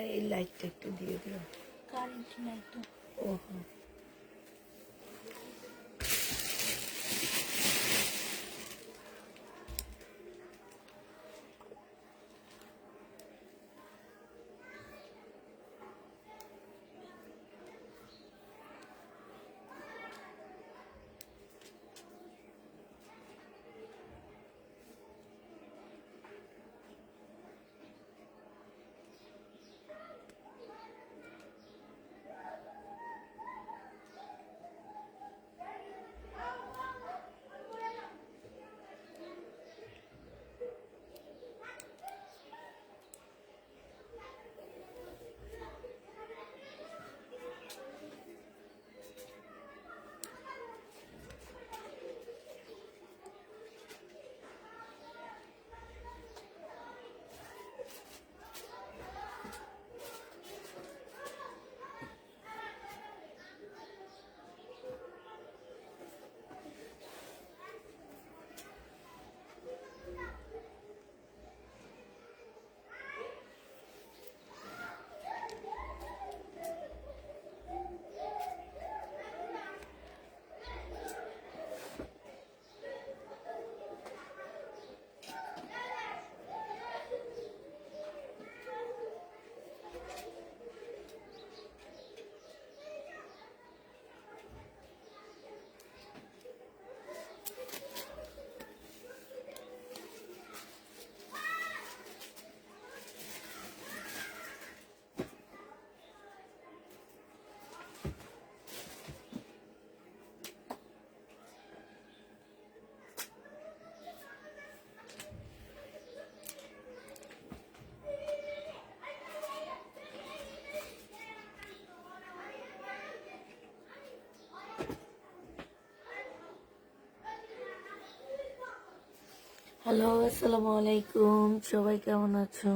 এই লাইটটা একটু দিয়ে দিও। কারেন্ট নাই তো। ওহো, হ্যালো, আসসালামু আলাইকুম। সবাই কেমন আছো?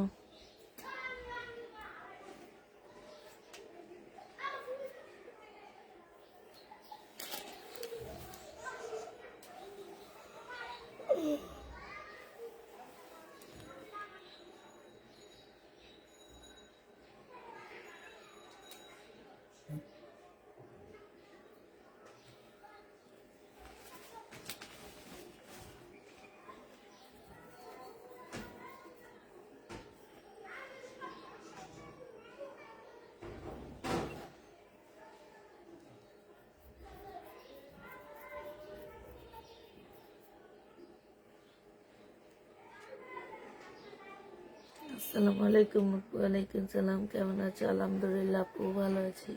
আসসালামু আলাইকুম আপু। ওয়ালাইকুম সালাম। কেমন আছো? আলহামদুলিল্লাহ আপু, ভালো আছি।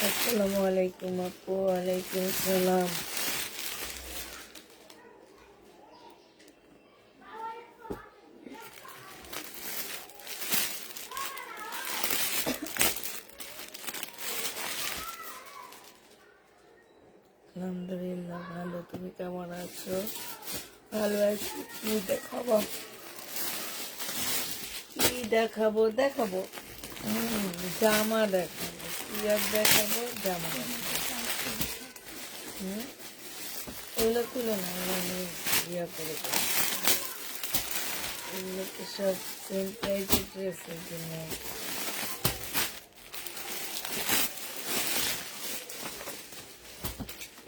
আসসালামু আলাইকুম আপু। ওয়ালাইকুম সালাম। আলহামদুলিল্লাহ ভালো। তুমি কেমন আছো? ভালো আছি। কি দেখাবো? কি দেখাবো? দেখাবো জামা দেখাবো। কি আর দেখাবো? জামা দেখাবো। এগুলো তুলে না, এগুলো আমি ইয়া করে দেবো। এগুলো তো সব সেম প্রাইজের ড্রেসের জন্য।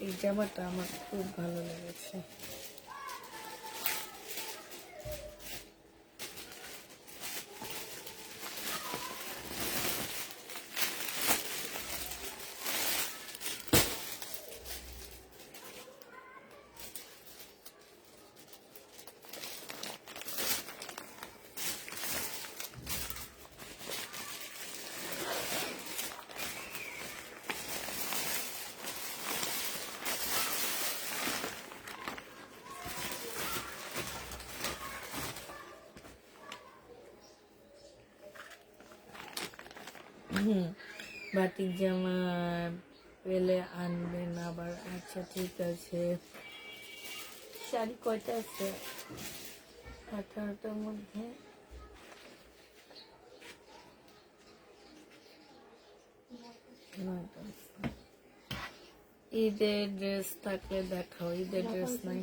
এই জামাটা আমার খুব ভালো লেগেছে। বাটিক জামা পেলে আনবেন আবার। আচ্ছা ঠিক আছে, শাড়ি কয়টা আছে? 18টার মধ্যে ঈদের ড্রেস থাকলে দেখাও। ঈদের ড্রেস নাই।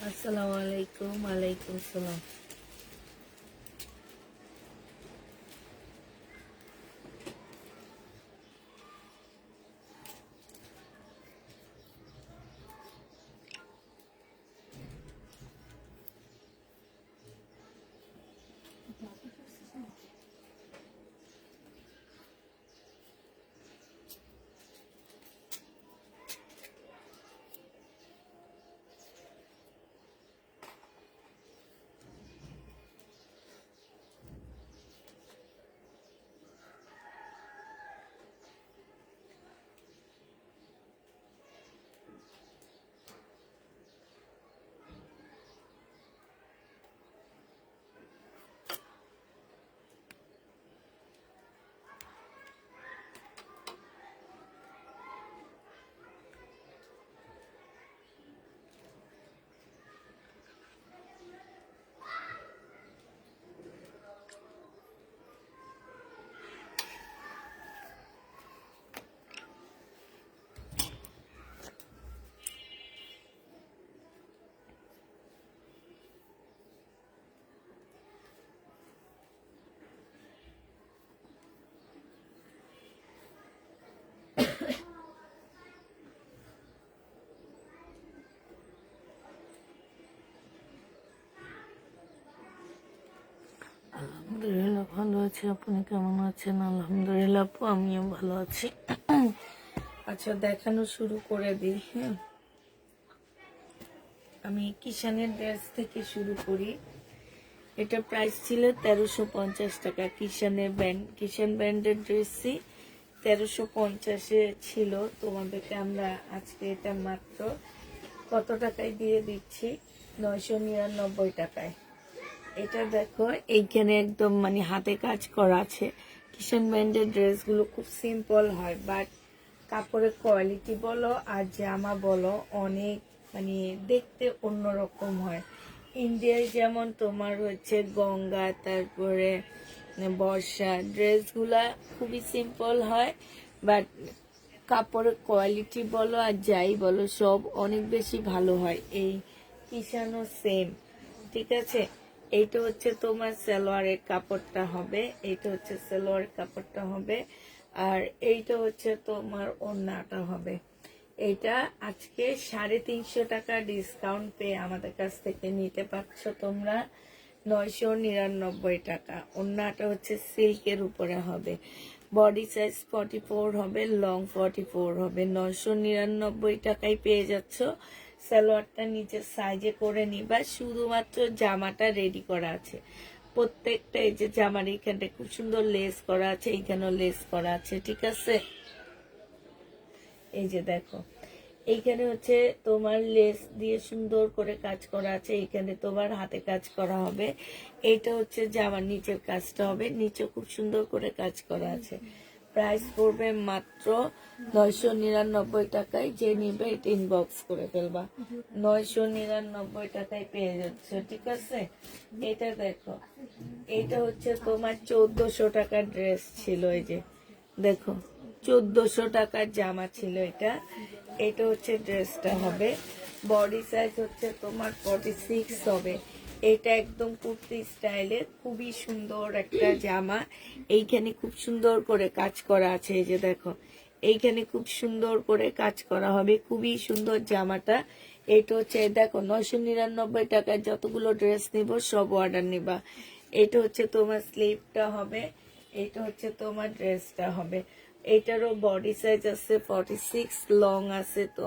আসসালামু আলাইকুম। ওয়ালাইকুম আসসালাম। আলহামদুলিল্লাহ ভালো আছি। আপনি কেমন আছেন? আলহামদুলিল্লাহ আপু, আমিও ভালো আছি। আচ্ছা, দেখানো শুরু করে দিই। হ্যাঁ, আমি কিষানের ড্রেস থেকে শুরু করি। এটা প্রাইস ছিল 1350 টাকা। কিষান ব্র্যান্ডের ড্রেসই 1350-এ ছিল। তোমাদেরকে আমরা আজকে এটা মাত্র কত টাকায় দিয়ে দিচ্ছি? 999 টাকায়। এটা দেখো, এইখানে একদম মানে হাতে কাজ করা আছে। কিষান ব্র্যান্ডের ড্রেসগুলো খুব সিম্পল হয়, বাট কাপড়ের কোয়ালিটি বলো আর জামা বলো অনেক মানে দেখতে অন্যরকম হয়। ইন্ডিয়ায় যেমন তোমার হচ্ছে গঙ্গা, তারপরে বর্ষা, ড্রেসগুলা খুবই সিম্পল হয়, বাট কাপড়ের কোয়ালিটি বলো আর যাই বলো সব অনেক বেশি ভালো হয়। এই কিষানও সেম, ঠিক আছে। এইটা হচ্ছে তোমার সালোয়ারের কাপড়টা হবে, এইটা হচ্ছে সালোয়ারের কাপড়টা হবে, আর এইটা হচ্ছে তোমার ওড়নাটা হবে। এইটা আজকে 350 টাকা ডিসকাউন্ট পেয়ে আমাদের কাছ থেকে নিতে পারছো তোমরা 999 টাকা। ওড়নাটা হচ্ছে সিল্কের উপরে হবে, বডি সাইজ 44 হবে, লং 44 হবে। 999 টাকায় পেয়ে যাচ্ছ। সালোয়ারটা নিচের সাইজে করে নিবা, শুধুমাত্র জামাটা রেডি করা আছে। প্রত্যেকটা এই যে জামার এইখানটা খুব সুন্দর লেস করা আছে, এইখানেও লেস করা আছে, ঠিক আছে। এই যে দেখো, এইখানে হচ্ছে তোমার লেস দিয়ে সুন্দর করে কাজ করা আছে, এইখানে তোমার হাতে কাজ করা হবে। এইটা হচ্ছে জামার নিচের কাজটা হবে, নিচে খুব সুন্দর করে কাজ করা আছে। প্রাইস পড়বে মাত্র 999 টাকায়। যে নিবে এটা ইনবক্স করে ফেলবা, 999 টাকায় পেয়ে যাচ্ছে, ঠিক আছে। এটা দেখো, এটা হচ্ছে তোমার 1400 টাকার ড্রেস ছিল। এই যে দেখো, 1400 টাকার জামা ছিল এটা। এটা হচ্ছে ড্রেসটা হবে, বডি সাইজ হচ্ছে তোমার 46 হবে। এটা একদম কুর্তি স্টাইলে খুবই সুন্দর একটা জামা। এইখানে খুব সুন্দর করে কাজ করা আছে, এই যে দেখো, এইখানে খুব সুন্দর করে কাজ করা হবে, খুবই সুন্দর জামাটা। এটা হচ্ছে দেখো, 999 টাকায় যতগুলো ড্রেস নিব সব অর্ডার নিবা। এটা হচ্ছে তোমার স্লিভটা হবে, এটা হচ্ছে তোমার ড্রেসটা হবে। এটারও বডি সাইজ আছে 46, লং আছে তো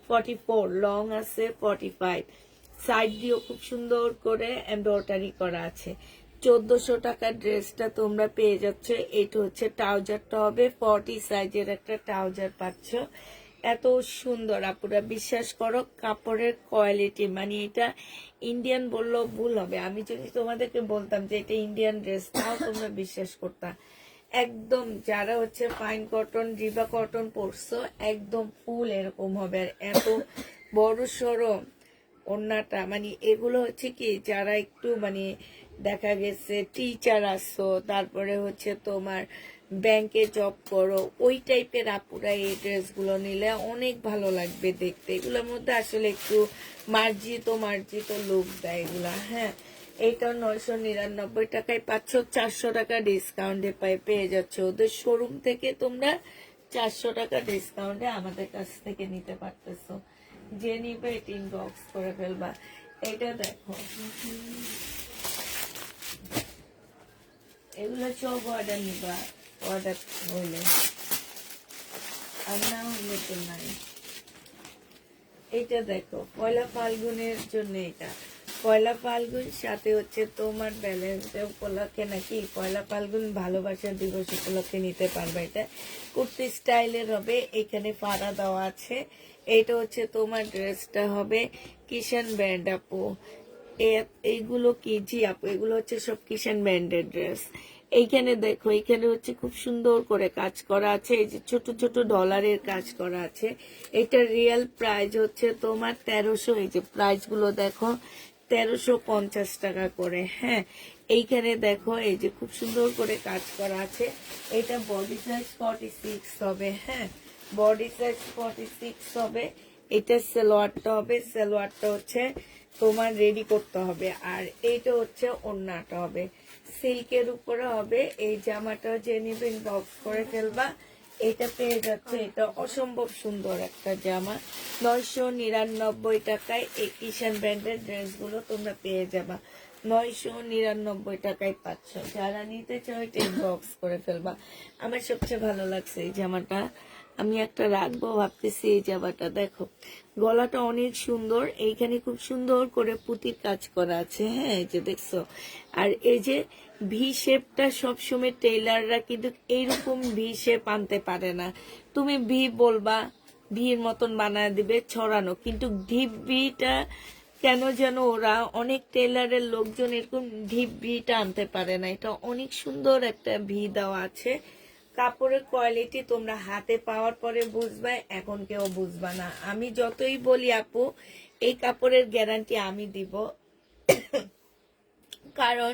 44, লং আছে 45। সাইড দিয়েও খুব সুন্দর করে এমব্রয়ডারি করা আছে। 1400 টাকার ড্রেসটা তোমরা পেয়ে যাচ্ছ। এটা হচ্ছে ট্রাউজারটা হবে 40 সাইজের একটা ট্রাউজার পাচ্ছ। এত সুন্দর আপুরা, বিশ্বাস করো কাপড়ের কোয়ালিটি, মানে এটা ইন্ডিয়ান বললেও ভুল হবে। আমি যদি তোমাদেরকে বলতাম যে এটা ইন্ডিয়ান ড্রেস, তাও তোমরা বিশ্বাস করতাম। একদম যারা হচ্ছে ফাইন কটন, রিবা কটন পরছো, একদম ফুল এরকম হবে। আর এত বড় সড়ো ওড়নাটা, মানে এগুলো হচ্ছে কি যারা একটু মানে দেখা গেছে টিচার আসছো, তারপরে হচ্ছে তোমার ব্যাংকে জব করো, ওই টাইপের আপুরা এই ড্রেসগুলো নিলে অনেক ভালো লাগবে দেখতে। এগুলোর মধ্যে আসলে একটু মার্জিত মার্জিত লুক দেয় এগুলা। হ্যাঁ, এইটা 999 টাকায় পাচ্ছ। 400 টাকা ডিসকাউন্টে পেয়ে যাচ্ছে। ওদের শোরুম থেকে তোমরা 400 টাকা ডিসকাউন্টে আমাদের কাছ থেকে নিতে পারতেছো। যে নিবে এটা ইনবক্স করে ফেলবা। এটা দেখো, এগুলো সব অর্ডার নিবা, অর্ডার হইলে, আর না হইলে তো নাই। এটা দেখো পয়লা ফাল্গুনের জন্য, এটা পয়লা ফাল্গুন সাথে হচ্ছে তোমার ব্যালেন্স ডে উপলক্ষে নাকি পয়লা ফাল্গুন ভালোবাসা দিবস উপলক্ষে নিতে পারবে। এটা কুর্তি স্টাইলের হবে, এখানে ফাড়া দেওয়া আছে। এটা হচ্ছে তোমার ড্রেসটা হবে কিষান ব্র্যান্ড আপু। এইগুলো কি, জি আপু এগুলো হচ্ছে সব কিষান ব্র্যান্ডের ড্রেস। এইখানে দেখো, এইখানে হচ্ছে খুব সুন্দর করে কাজ করা আছে, এই যে ছোট ছোট ডলারের কাজ করা আছে। এটা রিয়েল প্রাইস হচ্ছে তোমার 1300। এই যে প্রাইস গুলো দেখো, 1350 টাকা করে। হ্যাঁ, এইখানে দেখো এই যে খুব সুন্দর করে কাজ করা আছে। এটা বডি সাইজ 46 হবে। হ্যাঁ, বডি সাইজ 46 হবে। এটা সালোয়ারটা হবে, সালোয়ারটা হচ্ছে তোমার রেডি করতে হবে। আর এইটা হচ্ছে ওড়নাটা হবে, সিল্কের উপরে হবে। এই জামাটা যে নিবেন বক্স করে ফেলবা। এটা পেয়ে যাচ্ছে, এটা অসম্ভব সুন্দর একটা জামা। 999 টাকায় এই কিষান ব্র্যান্ডের ড্রেসগুলো তোমরা পেয়ে যাবা। 999 টাকায় পাচ্ছ। যারা নিতে চাও এটা বক্স করে ফেলবা। আমার সবচেয়ে ভালো লাগছে এই জামাটা, আমি একটা রাখবো ভাবতেছি। এই জামাটা দেখো, গলাটা অনেক সুন্দর, এইখানে খুব সুন্দর করে পুঁতির কাজ করা আছে। হ্যাঁ, এই যে দেখছো। আর এই যে ভি শেপটা সবসময় টেইলাররা কিন্তু এইরকম ভি শেপ আনতে পারে না। তুমি ভি বলবা, ভির মতন বানায় দিবে ছড়ানো, কিন্তু ডিপ ভিটা কেন যেন ওরা অনেক টেইলারের লোকজন এরকম ডিপ ভিটা আনতে পারে না। এটা অনেক সুন্দর একটা ভি দেওয়া আছে। কাপড়ের কোয়ালিটি তোমরা হাতে পাওয়ার পরে বুঝবে, এখন কেউ বুঝবা না। আমি যতই বলি আপু, এই কাপড়ের গ্যারান্টি আমি দিব, কারণ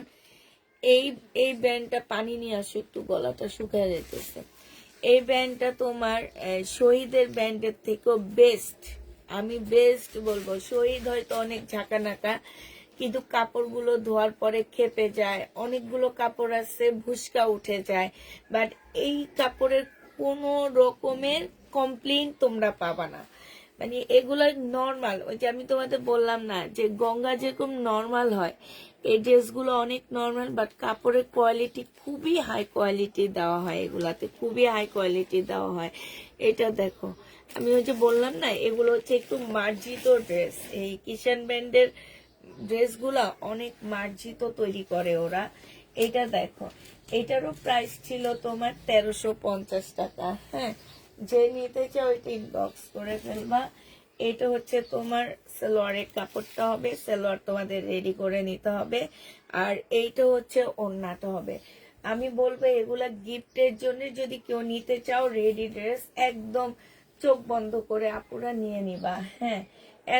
এই এই ব্যান্ডটা, পানি নিয়ে আসো একটু, গলাটা শুকায় যেতেছে। এই ব্যান্ডটা তোমার শহীদের ব্যান্ডের থেকেও বেস্ট। আমি বেস্ট বলবো। শহীদ হয়তো অনেক ঝাঁকানাকা, কিন্তু কাপড়গুলো ধোয়ার পরে খেপে যায়, অনেকগুলো কাপড় আছে ভুসকা উঠে যায়। বাট এই কাপড়ের কোনো রকমের কমপ্লেইন তোমরা পাবা না। মানে এগুলো নর্মাল, ওই যে আমি তোমাদের বললাম না যে গঙ্গা যেরকম নর্মাল হয়, এই ড্রেসগুলো অনেক নর্মাল, বাট কাপড়ের কোয়ালিটি খুবই হাই কোয়ালিটি দেওয়া হয়, এগুলাতে খুবই হাই কোয়ালিটি দেওয়া হয়। এটা দেখো, আমি ওই যে বললাম না এগুলো হচ্ছে একটু মার্জিত ড্রেস। এই কিষান ব্র্যান্ডের ড্রেসগুলা অনেক মার্জিত তৈরি করে ওরা। এটা দেখো, এটারও প্রাইস ছিল তোমার 1350 টাকা। হ্যাঁ, যে নিতে চাও ওইটা ইনবক্স করে ফেলবা। এটা হচ্ছে তোমার সালোয়ারের কাপড়টা হবে, সালোয়ার তোমাদের রেডি করে নিতে হবে। আর এইটা হচ্ছে ওড়নাটা হবে। আমি বলবো এগুলা গিফটের জন্য যদি কেউ নিতে চাও রেডি ড্রেস, একদম চোখ বন্ধ করে আপুরা নিয়ে নিবা। হ্যাঁ,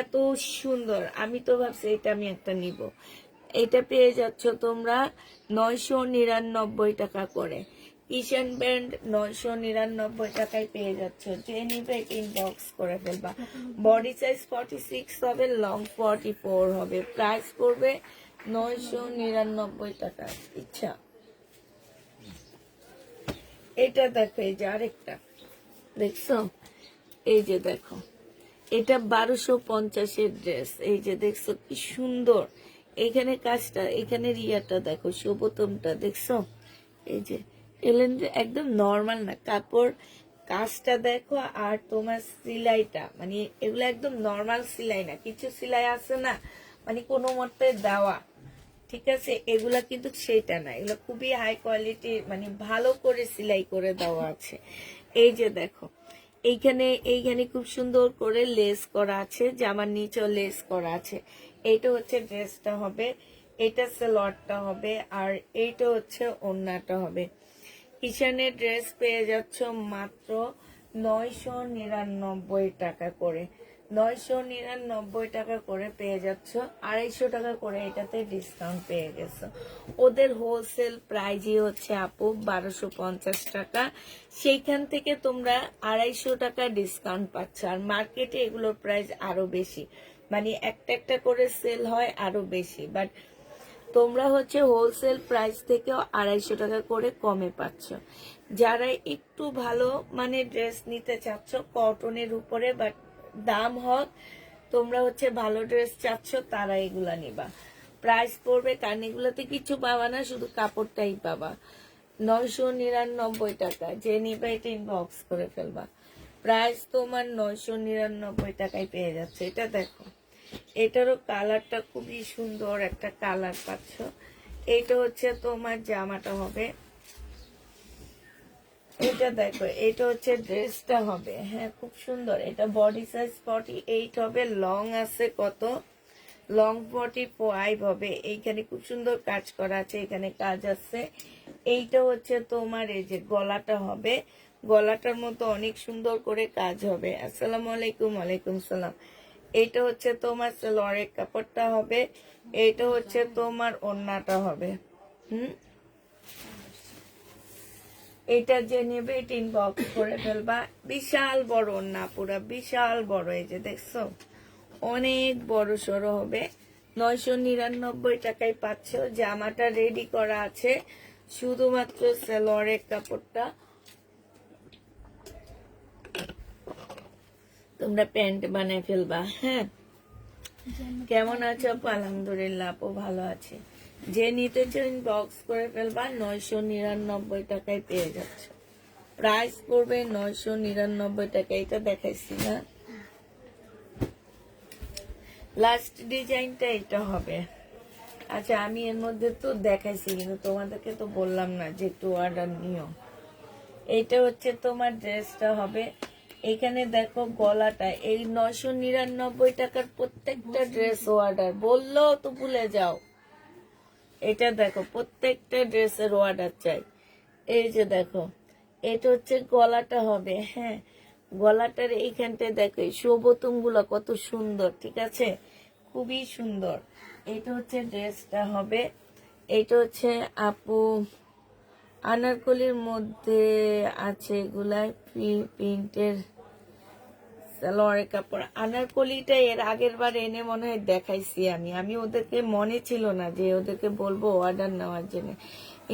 এত সুন্দর। আমি তো ভাবছি এটা আমি একটা নিব। এটা পেয়ে যাচ্ছ তোমরা 999 টাকা করে। কিষান ব্র্যান্ড 999 টাকায় পেয়ে যাচ্ছ। যে নিবে ইনবক্স করে ফেলবা। বডি সাইজ 46 হবে, লং 44 হবে। প্রাইস পড়বে 999 টাকা। ইচ্ছা এটা দেখো, এই যে আরেকটা দেখছো, এই যে দেখো, এটা 1250-এর ড্রেস। এই যে দেখছো কি সুন্দর, এইখানে কাজটা, এখানে রিয়াটা দেখো, সুবোতমটা দেখছো, এই যে এলেন যে একদম নর্মাল না কাপড়, কাজটা দেখো আর তোমার সেলাইটা, মানে এগুলো একদম নর্মাল সেলাই না, কিছু সেলাই আছে না মানে কোনো মতে দেওয়া, ঠিক আছে, এগুলা কিন্তু সেটা না, এগুলো খুবই হাই কোয়ালিটি, মানে ভালো করে সেলাই করে দেওয়া আছে। এই যে দেখো এইখানে এইখানে খুব সুন্দর করে লেস করা আছে, জামার নিচেও লেস করা আছে। এইটা হচ্ছে ড্রেসটা হবে, এটা সালোয়ারটা হবে, আর এইটা হচ্ছে ওড়নাটা হবে। কিষানের ড্রেস পেয়ে যাচ্ছ মাত্র 999 টাকা করে, 999 টাকা করে পেয়ে যাচ্ছ, 250 টাকা করে এটাতে ডিসকাউন্ট পেয়ে গেছো। ওদের হোলসেল প্রাইজই হচ্ছে আপু 1250 টাকা, সেইখান থেকে তোমরা 250 টাকা ডিসকাউন্ট পাচ্ছ। আর মার্কেটে এগুলোর প্রাইস আরো বেশি, মানে একটা একটা করে সেল হয় আরো বেশি, বাট তোমরা হচ্ছে হোলসেল প্রাইস থেকেও 250 টাকা করে কমে পাচ্ছ। যারা একটু ভালো মানে ড্রেস নিতে চাচ্ছ কটনের উপরে, বাট দাম হোক, তোমরা হচ্ছে ভালো ড্রেস চাচ্ছ, তারা এগুলা নিবা। প্রাইস পড়বে, কারণ এগুলোতে কিছু পাবা না, শুধু কাপড়টাই পাবা। 999 টাকা, যে নিবে এটা ইনবক্স করে ফেলবা। প্রাইস তোমার 999 টাকায় পেয়ে যাচ্ছে। এটা দেখো, এটারও কালারটা খুবই সুন্দর একটা কালার পাচ্ছ। এটা হচ্ছে তোমার জামাটা হবে, এটা দেখো, এটা হচ্ছে ড্রেসটা হবে। হ্যাঁ, খুব সুন্দর। এটা বডি সাইজ 48 হবে, লং আছে কত, লং 45 হবে। এইখানে খুব সুন্দর কাজ করা আছে, এখানে কাজ আছে। এইটা হচ্ছে তোমার এই যে গলাটা হবে, গলাটার মতো অনেক সুন্দর করে কাজ হবে। আসসালামু আলাইকুম। ওয়ালাইকুম সালাম। এইটা হচ্ছে তোমার সালোয়ারের কাপড়টা হবে, এইটা হচ্ছে তোমার ওড়নাটা হবে। এটা যে নেবে এটা ইনবক্স করে ফেলবা। বিশাল বড় ওড়না, পুরা বিশাল বড়, এই যে দেখছো অনেক বড় সড়ো হবে। 999 টাকায় পাচ্ছ। জামাটা রেডি করা আছে, শুধুমাত্র সালোয়ারের কাপড়টা তোমরা প্যান্ট বানায় ফেলবা। হ্যাঁ, কেমন আছো আপু? আলহামদুলিল্লাহ আপু ভালো আছে। যে নিতে চাও ইনবক্স করে ফেলবা। 999 টাকায় পেয়ে যাচ্ছ। প্রাইস পড়বে 999 টাকা। এটা দেখাইছি না, লাস্ট ডিজাইনটা এটা হবে। আচ্ছা, আমি এর মধ্যে তো দেখাইছি, কিন্তু তোমাদেরকে তো বললাম না যে একটু অর্ডার নিও। এইটা হচ্ছে তোমার ড্রেসটা হবে। এখানে দেখো গলাটা, এই 999 টাকার প্রত্যেকটা ড্রেস অর্ডার, বললো তো ভুলে যাও। এটা দেখো, প্রত্যেকটা ড্রেসের অর্ডার চাই। এই যে দেখো, এটা হচ্ছে গলাটা হবে। হ্যাঁ, গলাটার এইখানটায় দেখো এই শোভতম গুলো কত সুন্দর, ঠিক আছে, খুবই সুন্দর। এটা হচ্ছে ড্রেসটা হবে। এটা হচ্ছে আপু আনারকলির মধ্যে আছে, এগুলাই প্রিন্টের সালোয়ারের কাপড়। আনারকলিটা এর আগের বার এনে মনে হয় দেখাইছি আমি ওদেরকে মনে ছিল না যে ওদেরকে বলবো অর্ডার নেওয়ার জন্য।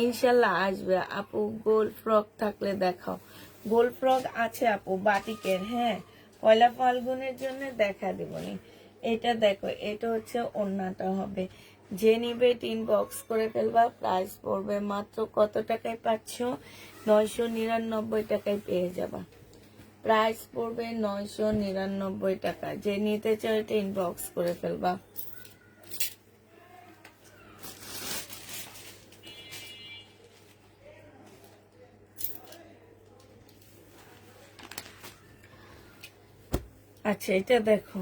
ইনশাল্লাহ আসবে আপু। গোল ফ্রক থাকলে দেখাও। গোল ফ্রক আছে আপু বাটিকের। হ্যাঁ, পয়লা ফাল্গুনের জন্য দেখা দিবনি। এটা দেখো, এটা হচ্ছে ওড়নাটা হবে। যে নিবে ইনবক্স করে ফেলবা। প্রাইস পড়বে মাত্র কত টাকায় পাচ্ছ? 999 টাকায় পেয়ে যাবা। প্রাইস পড়বে 999 টাকা। যে নিতে চাও এটা ইনবক্স করে ফেলবা। আচ্ছা, এটা দেখো,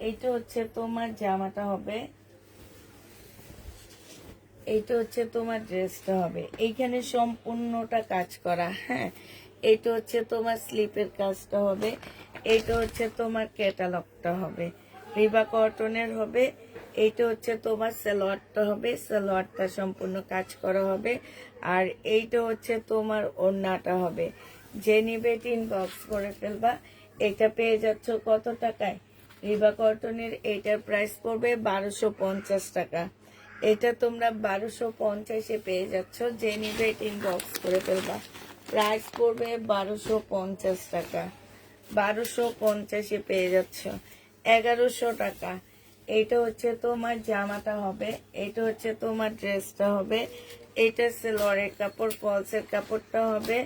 এইটা হচ্ছে তোমার জামাটা হবে, এইটা হচ্ছে তোমার ড্রেসটা হবে। এইখানে সম্পূর্ণটা কাজ করা। হ্যাঁ, এইটা হচ্ছে তোমার স্লিপের কাজটা হবে, এইটা হচ্ছে তোমার ক্যাটালগটা হবে, রিবা কটনের হবে। এইটা হচ্ছে তোমার সালোয়ারটা হবে, সালোয়ারটা সম্পূর্ণ কাজ করা হবে। আর এইটা হচ্ছে তোমার ওড়নাটা হবে। যে নিবে ইনবক্স করে ফেলবা। এটা পেয়ে যাচ্ছ কত টাকায়? রিবা কটনের এইটার প্রাইস পড়বে 1250 টাকা। এটা তোমরা 1250-এ পেয়ে যাচ্ছ। যে নিবে ইনবক্স করে ফেলবা। প্রাইস পড়বে 1250 টাকা। 1250-এ পেয়ে যাচ্ছ। 1100 টাকা, এইটা হচ্ছে তোমার জামাটা হবে, এটা হচ্ছে তোমার ড্রেসটা হবে, এইটা সেলোয়ারের কাপড়, ফলসের কাপড়টা হবে,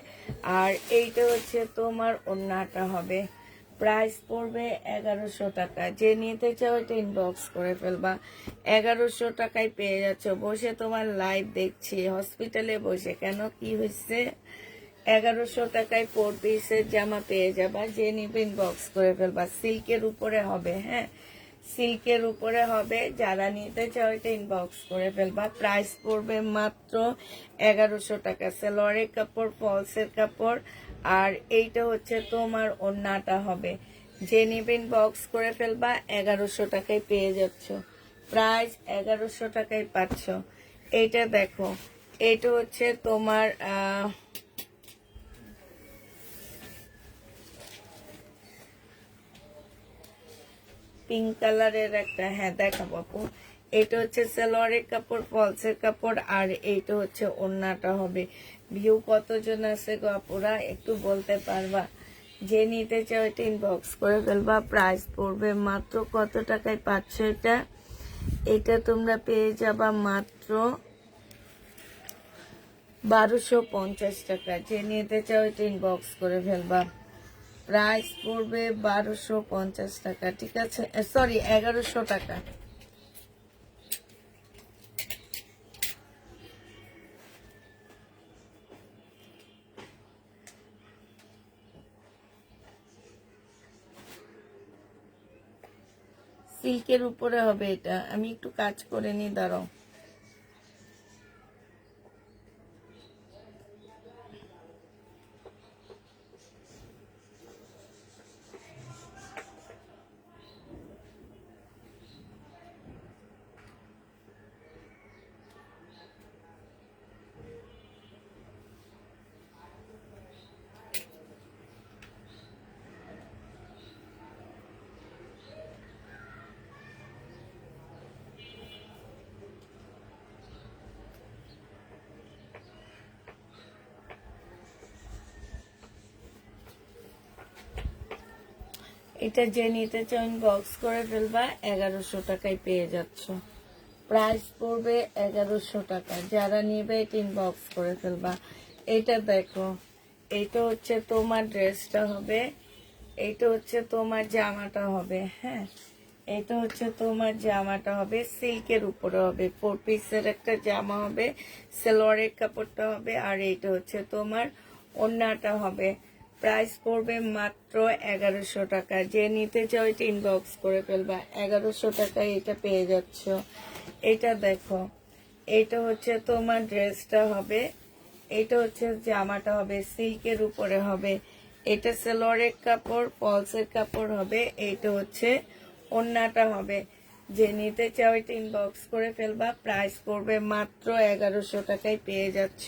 আর এইটা হচ্ছে তোমার ওড়নাটা হবে। প্রাইস পড়বে 1100 টাকা। যে নিতে চাও এটা ইনবক্স করে ফেলবা। 1100 টাকায় পেয়ে যাচ্ছ। বসে তোমার লাইভ দেখছি হসপিটালে বসে, কেন কি হয়েছে? 1100 টাকায় 4 পিসের জামা পেয়ে যাবা। যে নিবে ইনবক্স করে ফেলবা। সিল্কের উপরে হবে, হ্যাঁ সিল্কের উপরে হবে। যারা নিতে চাও এটা ইনবক্স করে ফেলবা। প্রাইস পড়বে মাত্র 1100 টাকা। সালোয়ারের কাপড়, ফলসের কাপড়, আর এইটা হচ্ছে তোমার ওড়নাটা হবে। যে নিবে ইনবক্স করে ফেলবা। 1100 টাকায় পেয়ে যাচ্ছ। প্রাইস 1100 টাকায় পাচ্ছ। এইটা দেখো, এইটা হচ্ছে তোমার পিঙ্ক কালারের একটা, হ্যাঁ দেখাবো আপু। এটা হচ্ছে সালোয়ারের কাপড়, ফলসের কাপড়, আর এইটা হচ্ছে ওড়নাটা হবে। ভিউ কতজন আছে গো আপুরা, একটু বলতে পারবা? যে নিতে চাও এটা ইনবক্স করে ফেলবা। প্রাইস পড়বে মাত্র কত টাকায় পাচ্ছ এটা? এটা তোমরা পেয়ে যাবা মাত্র 1250 টাকা। যে নিতে চাও এটা ইনবক্স করে ফেলবা। প্রাইস পড়বে 1250 টাকা, ঠিক আছে, সরি 1100 টাকা। সিল্কের উপরে হবে এটা। আমি একটু কাজ করে নি, দাঁড়াও। এটা যে নিতে চাও ইনবক্স করে ফেলবা। 1100 টাকায় পেয়ে যাচ্ছ। প্রাইস পড়বে 1100 টাকা। যারা নিবে এটা ইনবক্স করে ফেলবা। এটা দেখো, এইটা হচ্ছে তোমার ড্রেসটা হবে, এইটা হচ্ছে তোমার জামাটা হবে, হ্যাঁ এটা হচ্ছে তোমার জামাটা হবে। সিল্কের উপরে হবে, 4 পিসের একটা জামা হবে, সালোয়ারের কাপড়টা হবে, আর এইটা হচ্ছে তোমার ওড়নাটা হবে। প্রাইস পড়বে মাত্র 1100 টাকা। যে নিতে চাও এটা ইনবক্স করে ফেলবা। 1100 টাকায় এটা পেয়ে যাচ্ছ। এটা দেখো, এটা হচ্ছে তোমার ড্রেসটা হবে, এটা হচ্ছে জামাটা হবে, সিল্কের উপরে হবে। এটা সালোয়ারের কাপড়, ফলসের কাপড় হবে, এইটা হচ্ছে ওড়নাটা হবে। যে নিতে চাও এটা ইনবক্স করে ফেলবা। প্রাইস পড়বে মাত্র 1100 টাকায় পেয়ে যাচ্ছ।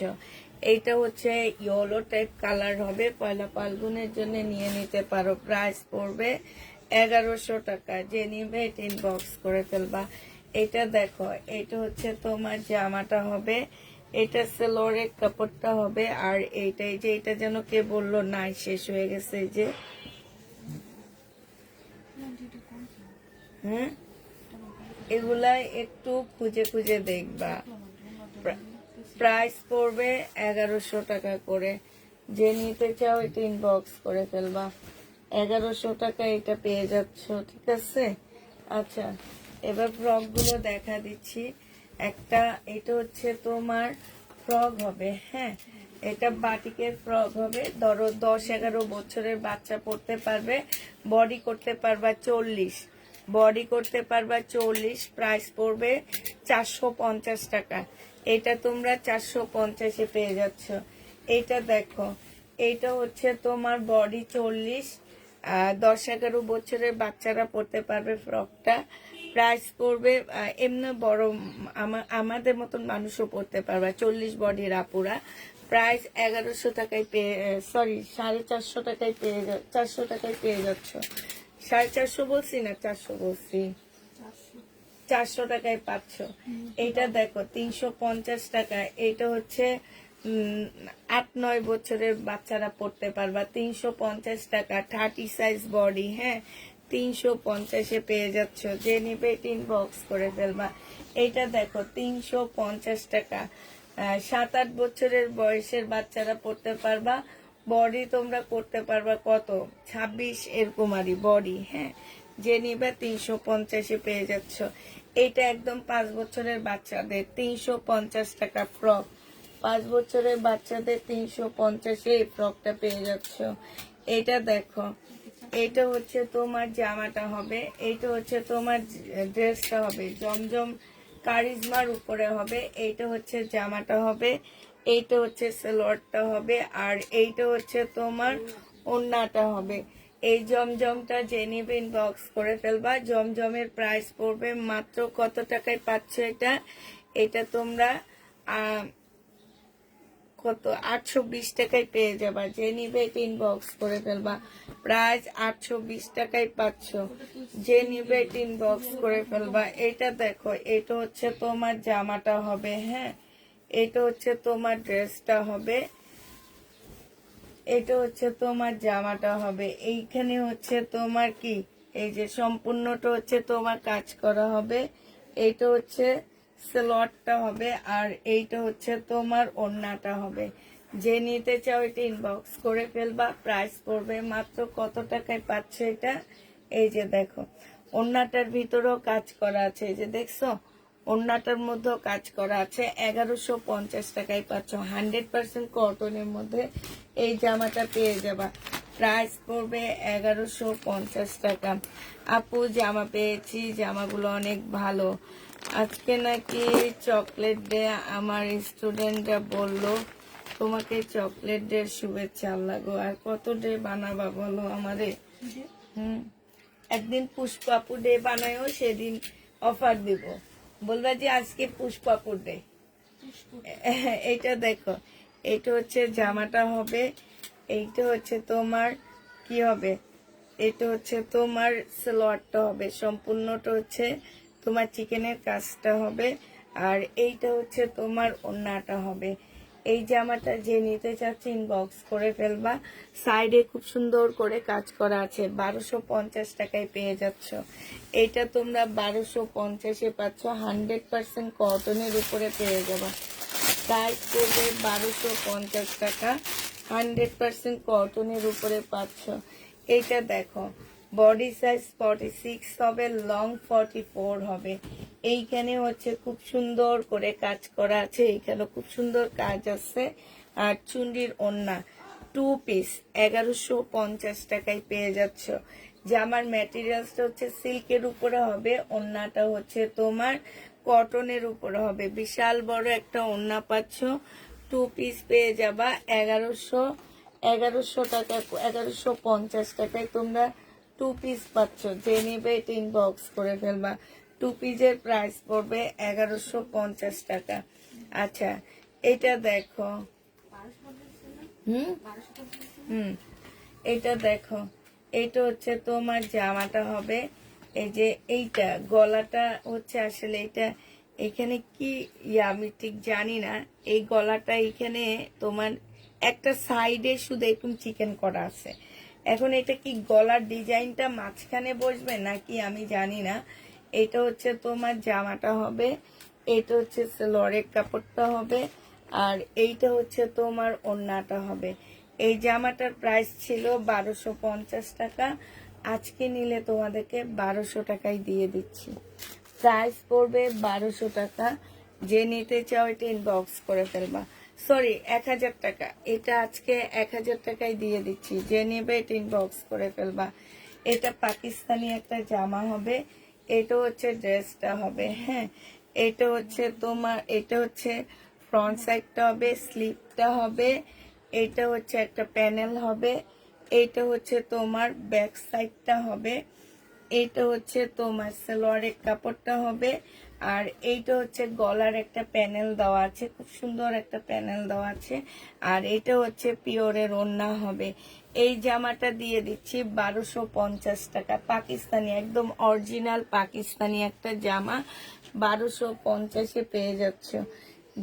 এইটা হচ্ছে ইয়েলো টাইপ কালার হবে, পয়লা ফাল্গুনের জন্য নিয়ে নিতে পারো। প্রাইস পড়বে 1100 টাকা। যে নিবে এটা ইনবক্স করে ফেলবা। এটা দেখো, এটা হচ্ছে তোমার জামাটা হবে, এটা সালোয়ারের কাপড়টা হবে, আর এইটাই যে এটা যেন কে বললো নাই শেষ হয়ে গেছে যে, হ্যাঁ এগুলা একটু খুঁজে খুঁজে দেখবা। প্রাইস পড়বে 1100 টাকা করে। যে নিতে চাও এটা ইনবক্স করে ফেলবা। 1100 টাকা এটা পেয়ে যাচ্ছ, ঠিক আছে। আচ্ছা, এবার ফ্রক গুলো দেখা দিচ্ছি। একটা, এটা হচ্ছে তোমার ফ্রক হবে, হ্যাঁ এটা বাটিকের ফ্রক হবে। ধরো 10-11 বছরের বাচ্চা পড়তে পারবে। বডি করতে পারবা 40, বডি করতে পারবা 40। প্রাইস পড়বে 450 টাকা। এটা তোমরা 450-এ পেয়ে যাচ্ছ। এইটা দেখো, এইটা হচ্ছে তোমার বডি 40, 10-11 বছরের বাচ্চারা পড়তে পারবে ফ্রকটা। প্রাইস পড়বে এমনি বড় আমাদের মতন মানুষও পড়তে পারবে, 40 বডির আপুরা। প্রাইস 1100 টাকায় পেয়ে, সরি 450 টাকায় পেয়ে 400 টাকায় পেয়ে যাচ্ছ। 450 বলছি না, 400 বলছি, 400 টাকায় পাচ্ছ। এইটা দেখো 350 টাকা। এইটা হচ্ছে 8-9 বছরের বাচ্চারা পড়তে পারবা। 350 টাকা। 30 সাইজ বডি, হ্যাঁ 350-এ পেয়ে যাচ্ছ, যে নিবে ইনবক্স করে ফেলবা। এটা দেখো 350 টাকা। 7-8 বছরের বয়সের বাচ্চারা পড়তে পারবা। বডি তোমরা করতে পারবা কত 26 এরকম আরই বডি। হ্যাঁ, যে নিবে 350-এ পেয়ে যাচ্ছ। এটা একদম 5 বছরের বাচ্চাদের 350 টাকা ফ্রক। 5 বছরের বাচ্চাদের 350-এ এই ফ্রকটা পেয়ে যাচ্ছ। এটা দেখো, এটা হচ্ছে তোমার জামাটা হবে, এইটা হচ্ছে তোমার ড্রেসটা হবে, জমজম কারিজমার উপরে হবে। এইটা হচ্ছে জামাটা হবে, এইটা হচ্ছে সালোয়ারটা হবে, আর এইটা হচ্ছে তোমার ওড়নাটা হবে। এই জমজমটা যে নিবে ইনবক্স করে ফেলবা। জমজমের প্রাইস পড়বে মাত্র কত টাকায় পাচ্ছ এটা? এটা তোমরা কত 820 টাকায় পেয়ে যাবা। যে নিবে এটা ইনবক্স করে ফেলবা। প্রাইস 820 টাকায় পাচ্ছ, যে নিবে এটা ইনবক্স করে ফেলবা। এটা দেখো, এটা হচ্ছে তোমার জামাটা হবে। হ্যাঁ, এটা হচ্ছে তোমার ড্রেসটা হবে, এটা হচ্ছে তোমার জামাটা হবে। এইখানে হচ্ছে তোমার কি, এই যে সম্পূর্ণটা হচ্ছে তোমার কাজ করা হবে। এইটা হচ্ছে সালোয়ারটা হবে, আর এইটা হচ্ছে তোমার ওড়নাটা হবে। যে নিতে চাও এটা ইনবক্স করে ফেলবা। প্রাইস পড়বে মাত্র কত টাকায় পাচ্ছ এটা? এই যে দেখো, ওড়নাটার ভিতরেও কাজ করা আছে, এই যে দেখছো, ওড়নাটার মধ্যেও কাজ করা আছে। 1150 টাকায় পাচ্ছ। 100% কটনের মধ্যে এই জামাটা পেয়ে যাবা। প্রাইস পড়বে 1150 টাকা। আপু জামা পেয়েছি, জামাগুলো অনেক ভালো। আজকে নাকি চকলেট ডে, আমার স্টুডেন্টরা বলল তোমাকে চকলেট ডে শুভেচ্ছা। লাগো আর কত ডে বানাবা বলো আমারে? একদিন পুষ্পাপু ডে বানায়ও, সেদিন অফার দিব, বলবা যে আজকে পুষ্পাপুর ডে। এইটা দেখো, এইটা হচ্ছে জামাটা হবে, এইটা হচ্ছে তোমার কি হবে, এটা হচ্ছে তোমার সালোয়ারটা হবে, সম্পূর্ণটা হচ্ছে তোমার চিকেনের কাজটা হবে, আর এইটা হচ্ছে তোমার ওড়নাটা হবে। এই জামাটা যে নিতে চাচ্ছে ইনবক্স করে ফেলবা। সাইডে খুব সুন্দর করে কাজ করা আছে। 1250 টাকায় পেয়ে যাচ্ছ। এটা তোমরা 1250-এ পাচ্ছ। 100% কটনের উপরে পেয়ে যাবা। প্রাইস পড়বে 1250 টাকা। 100% কটনের উপরে পাচ্ছ। এইটা দেখো, বডি সাইজ 46 হবে, লং 44 হবে। এইখানে হচ্ছে খুব সুন্দর করে কাজ করা আছে, এইখানে খুব সুন্দর কাজ আছে। আর চুন্ডির ওড়না 2 পিস 1150 টাকায় পেয়ে যাচ্ছ। জামার ম্যাটেরিয়ালসটা হচ্ছে সিল্কের উপরে হবে, ওড়নাটা হচ্ছে তোমার কটনের উপরে হবে। বিশাল বড় একটা ওড়না পাচ্ছ। 2 পিস পেয়ে যাবা 1100 টাকা, 1150 টাকায় তোমরা 2 পিস পাচ্ছ। যে নেবে এটা ইনবক্স করে ফেলবা। 2 পিসের প্রাইস পড়বে 1150 টাকা। আচ্ছা, এটা দেখো, এটা দেখো, এটা হচ্ছে তোমার জামাটা হবে। এই যে এইটা গলাটা হচ্ছে আসলে এটা এখানে কি আমি ঠিক জানি না। এই গলাটা এখানে তোমার একটা সাইডে শুধু এরকম চিকেন করা আছে। এখন এটা কি গলার ডিজাইনটা মাঝখানে বসবে নাকি আমি জানি না। এটা হচ্ছে তোমার জামাটা হবে, এটা হচ্ছে সালোয়ারের কাপড়টা হবে, আর এইটা হচ্ছে তোমার ওড়নাটা হবে। এই জামাটার প্রাইস ছিল 1250 টাকা। আজকে নিলে তোমাদেরকে 1200 টাকায় দিয়ে দিচ্ছি। প্রাইস পড়বে 1200 টাকা। যে নিতে চাও এটা ইনবক্স করে ফেলবা। সরি, 1000 টাকা। এটা আজকে 1000 টাকায় দিয়ে দিচ্ছি। যে নেবে এটা ইনবক্স করে ফেলবা। এটা পাকিস্তানি একটা জামা হবে, এটা হচ্ছে ড্রেসটা হবে। হ্যাঁ, এটা হচ্ছে তোমার, এটা হচ্ছে ফ্রন্ট সাইডটা হবে, স্লিপটা হবে, এটা হচ্ছে একটা প্যানেল হবে, এটা হচ্ছে তোমার ব্যাক সাইডটা হবে, এইটা হচ্ছে তোমার সালোয়ারের কাপড়টা হবে, আর এইটা হচ্ছে গলার একটা প্যানেল দেওয়া আছে, খুব সুন্দর একটা প্যানেল দেওয়া আছে, আর এটা হচ্ছে পিওরের ওড়না হবে। এই জামাটা দিয়ে দিচ্ছি 1250 টাকা। পাকিস্তানি, একদম অরিজিনাল পাকিস্তানি একটা জামা 1250-এ পেয়ে যাচ্ছ।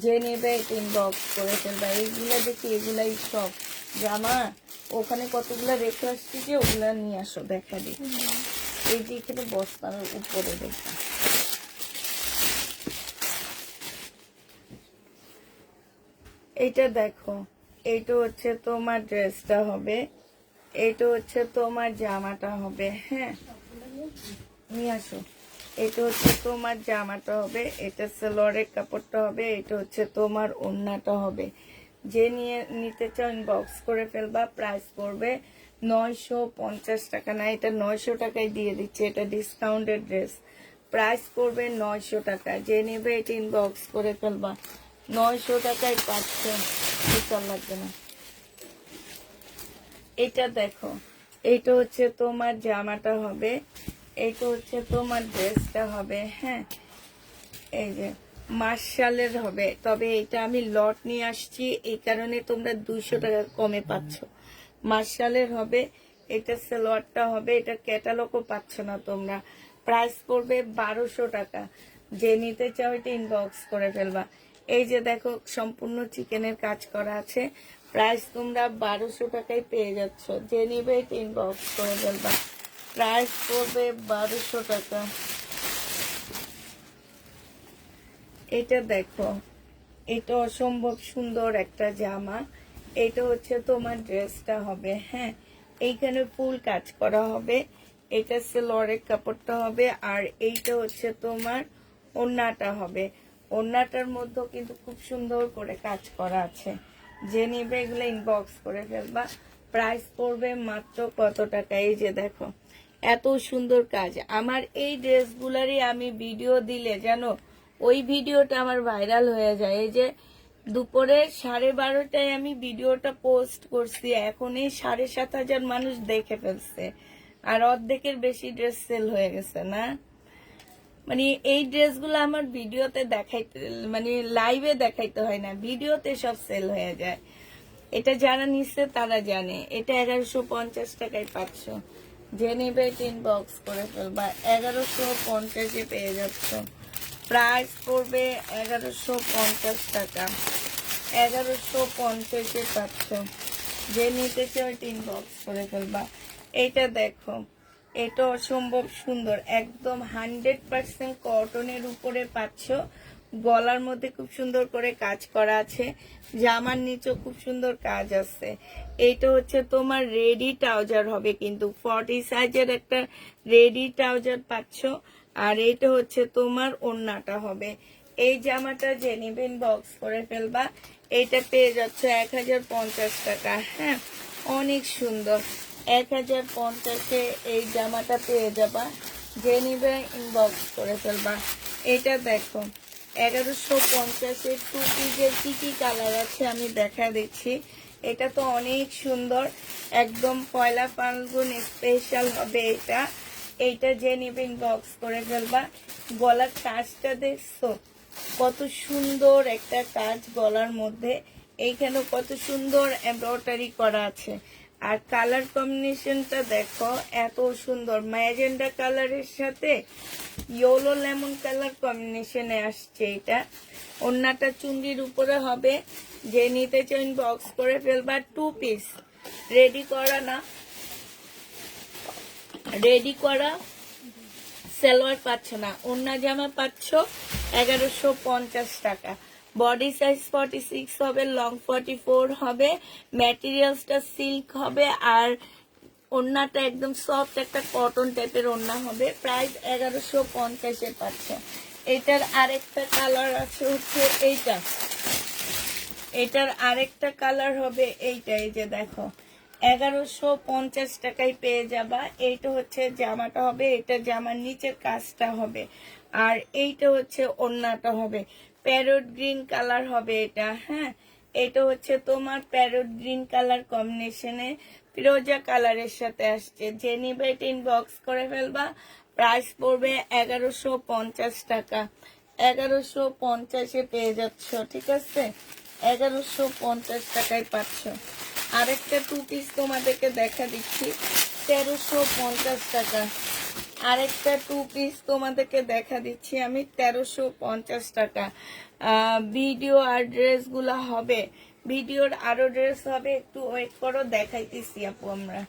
যে নেবে ইনবক্স করে ফেলবা। এইগুলা দেখি, এগুলাই সব জামা। ওখানে কতগুলা রেখে আসছি, যে ওগুলা নিয়ে আসো দেখা দিই। এই যে এখানে বস্তার উপরে দেখো, এইটা দেখো, এইটা হচ্ছে তোমার ড্রেসটা হবে, এইটা হচ্ছে তোমার জামাটা হবে। হ্যাঁ, নিয়ে আসো। এটা হচ্ছে তোমার জামাটা হবে, এটা সালোয়ারের কাপড়টা হবে, এটা হচ্ছে তোমার ওড়নাটা হবে। যে নিতে চাও ইনবক্স করে ফেলবা। প্রাইস পড়বে 950 টাকা। না, এটা 900 টাকায় দিয়ে দিচ্ছে, এটা ডিসকাউন্টেড ড্রেস। প্রাইস পড়বে 900 টাকা। যে নেবে এটা ইনবক্স করে ফেলবা। 900 টাকায় পাচ্ছ, বিচার লাগবে না। এটা দেখো, এইটা হচ্ছে তোমার জামাটা হবে, এইটা হচ্ছে তোমার ড্রেসটা হবে। হ্যাঁ, এই যে মার্শালের হবে, তবে এটা আমি লট নিয়ে আসছি এই কারণে তোমরা 200 টাকা কমে পাচ্ছ। মার্শালের হবে, এটা সালোয়ারটা হবে, এটা ক্যাটালগও পাচ্ছ না তোমরা। প্রাইস পড়বে 1200 টাকা। যে নিতে চাও এটা ইনবক্স করে ফেলবা। এই যে দেখো, সম্পূর্ণ চিকেনের কাজ করা আছে। প্রাইস তোমরা 1200 টাকায় পেয়ে যাচ্ছ। যে নিবে এটা ইনবক্স করে ফেলবা। প্রাইস পড়বে 1200 টাকা। এটা দেখো, এটা অসম্ভব সুন্দর একটা জামা। এটা হচ্ছে তোমার ড্রেসটা হবে। হ্যাঁ, এইখানে ফুল কাজ করা হবে, এটা সালোয়ারের কাপড়টা হবে, আর এইটা হচ্ছে তোমার ওড়নাটা হবে। ওড়নাটার মধ্যে কিন্তু খুব সুন্দর করে কাজ করা আছে। যে নিবে এগুলো ইনবক্স করে ফেলবা। প্রাইস পড়বে মাত্র কত টাকা? এই যে দেখো, এত সুন্দর কাজ। আমার এই ড্রেসগুলারই আমি ভিডিও দিলে জানো, ওই ভিডিওটা আমার ভাইরাল হয়ে যায়। এই যে দুপুরে 12:30টায় আমি ভিডিওটা পোস্ট করছি, এখন এই 7,500 মানুষ দেখে ফেলছে, আর অর্ধেকের বেশি ড্রেস সেল হয়ে গেছে। না মানে এই ড্রেসগুলো আমার ভিডিওতে দেখাইতে, মানে লাইভে দেখাইতে হয় না, ভিডিওতে সব সেল হয়ে যায়। এটা যারা নিচ্ছে তারা জানে। এটা 1150 টাকায় পাচ্ছ। যে নেবে ইনবক্স করে ফেলবা। 1150-এ পেয়ে যাচ্ছ। প্রাইস পড়বে 1150 টাকা। 1150-এ পাচ্ছ। যে নিতে চাও ইনবক্স করে ফেলবা। এটা দেখো, এটা অসম্ভব সুন্দর, একদম 100% কটনের উপরে পাচ্ছ। গলার মধ্যে খুব সুন্দর করে কাজ করা আছে, জামার নিচেও খুব সুন্দর কাজ আছে। এইটা হচ্ছে তোমার রেডি ট্রাউজার হবে, কিন্তু 40 সাইজের একটা রেডি ট্রাউজার পাচ্ছ। আর এইটা হচ্ছে তোমার ওড়নাটা হবে। এই জামাটা যে নেবেন বক্স করে ফেলবা। এইটা পেয়ে যাচ্ছে 1050 টাকা। হ্যাঁ, অনেক সুন্দর। 1050-এ এই জামাটা পেয়ে যাবা। যে নিবে ইনবক্স করে ফেলবা। এটা দেখো, 1150-এ টু পিসের কি কি কালার আছে আমি দেখা দিচ্ছি। এটা তো অনেক সুন্দর, একদম পয়লা ফাল্গুন স্পেশাল হবে এটা। এইটা যে নিবে ইনবক্স করে ফেলবা। গলার কাজটা দেখছো কত সুন্দর একটা কাজ গলার মধ্যে, এইখানে কত সুন্দর এমব্রয়ডারি করা আছে। আর কালার কম্বিনেশনটা দেখো, এত সুন্দর। ম্যাজেন্ডা কালারের সাথে ইয়েলো লেমন কালার কম্বিনেশনে আসছে এটা। ওড়নাটা চুন্ডির উপরে হবে। যে নিতে চান বক্স করে ফেলবা। 2 পিস রেডি করা, না রেডি করা সালোয়ার পাচ্ছ না, ওড়না জামা পাচ্ছ 1150 টাকা। বডি সাইজ 46 হবে, লং 44 হবে, ম্যাটেরিয়ালসটা সিল্ক হবে, আর ওড়নাটা একদম সফট একটা কটন টাইপের ওড়না হবে। প্রাইস 1150-এ পাচ্ছ। এটার আরেকটা কালার আছে হচ্ছে এইটা। এটার আরেকটা কালার হবে এইটা। এই যে দেখো, 1150 টাকায় পেয়ে যাবা। এইটা হচ্ছে জামাটা হবে, এটা জামার নিচের কাজটা হবে, আর এইটা হচ্ছে ওড়নাটা হবে। প্যারট গ্রিন কালার হবে এটা। হ্যাঁ, এটা হচ্ছে তোমার প্যারট গ্রিন কালার কম্বিনেশনে ফিরোজা কালারের সাথে আসছে। যে নিবে এটা ইনবক্স করে ফেলবা। প্রাইস পড়বে 1150 টাকা। 1150-এ পেয়ে যাচ্ছ, ঠিক আছে? 1150 টাকায় পাচ্ছ। আরেকটা 2 পিস তোমাদেরকে দেখা দিচ্ছি, 1350 টাকা। আরেকটা 2 পিস তোমাদেরকে দেখা দিচ্ছি আমি, 1350 টাকা। ভিডিও আর ড্রেসগুলো হবে, ভিডিওর আরো ড্রেস হবে, একটু ওয়েট করো, দেখাইতেছি আপু আমরা।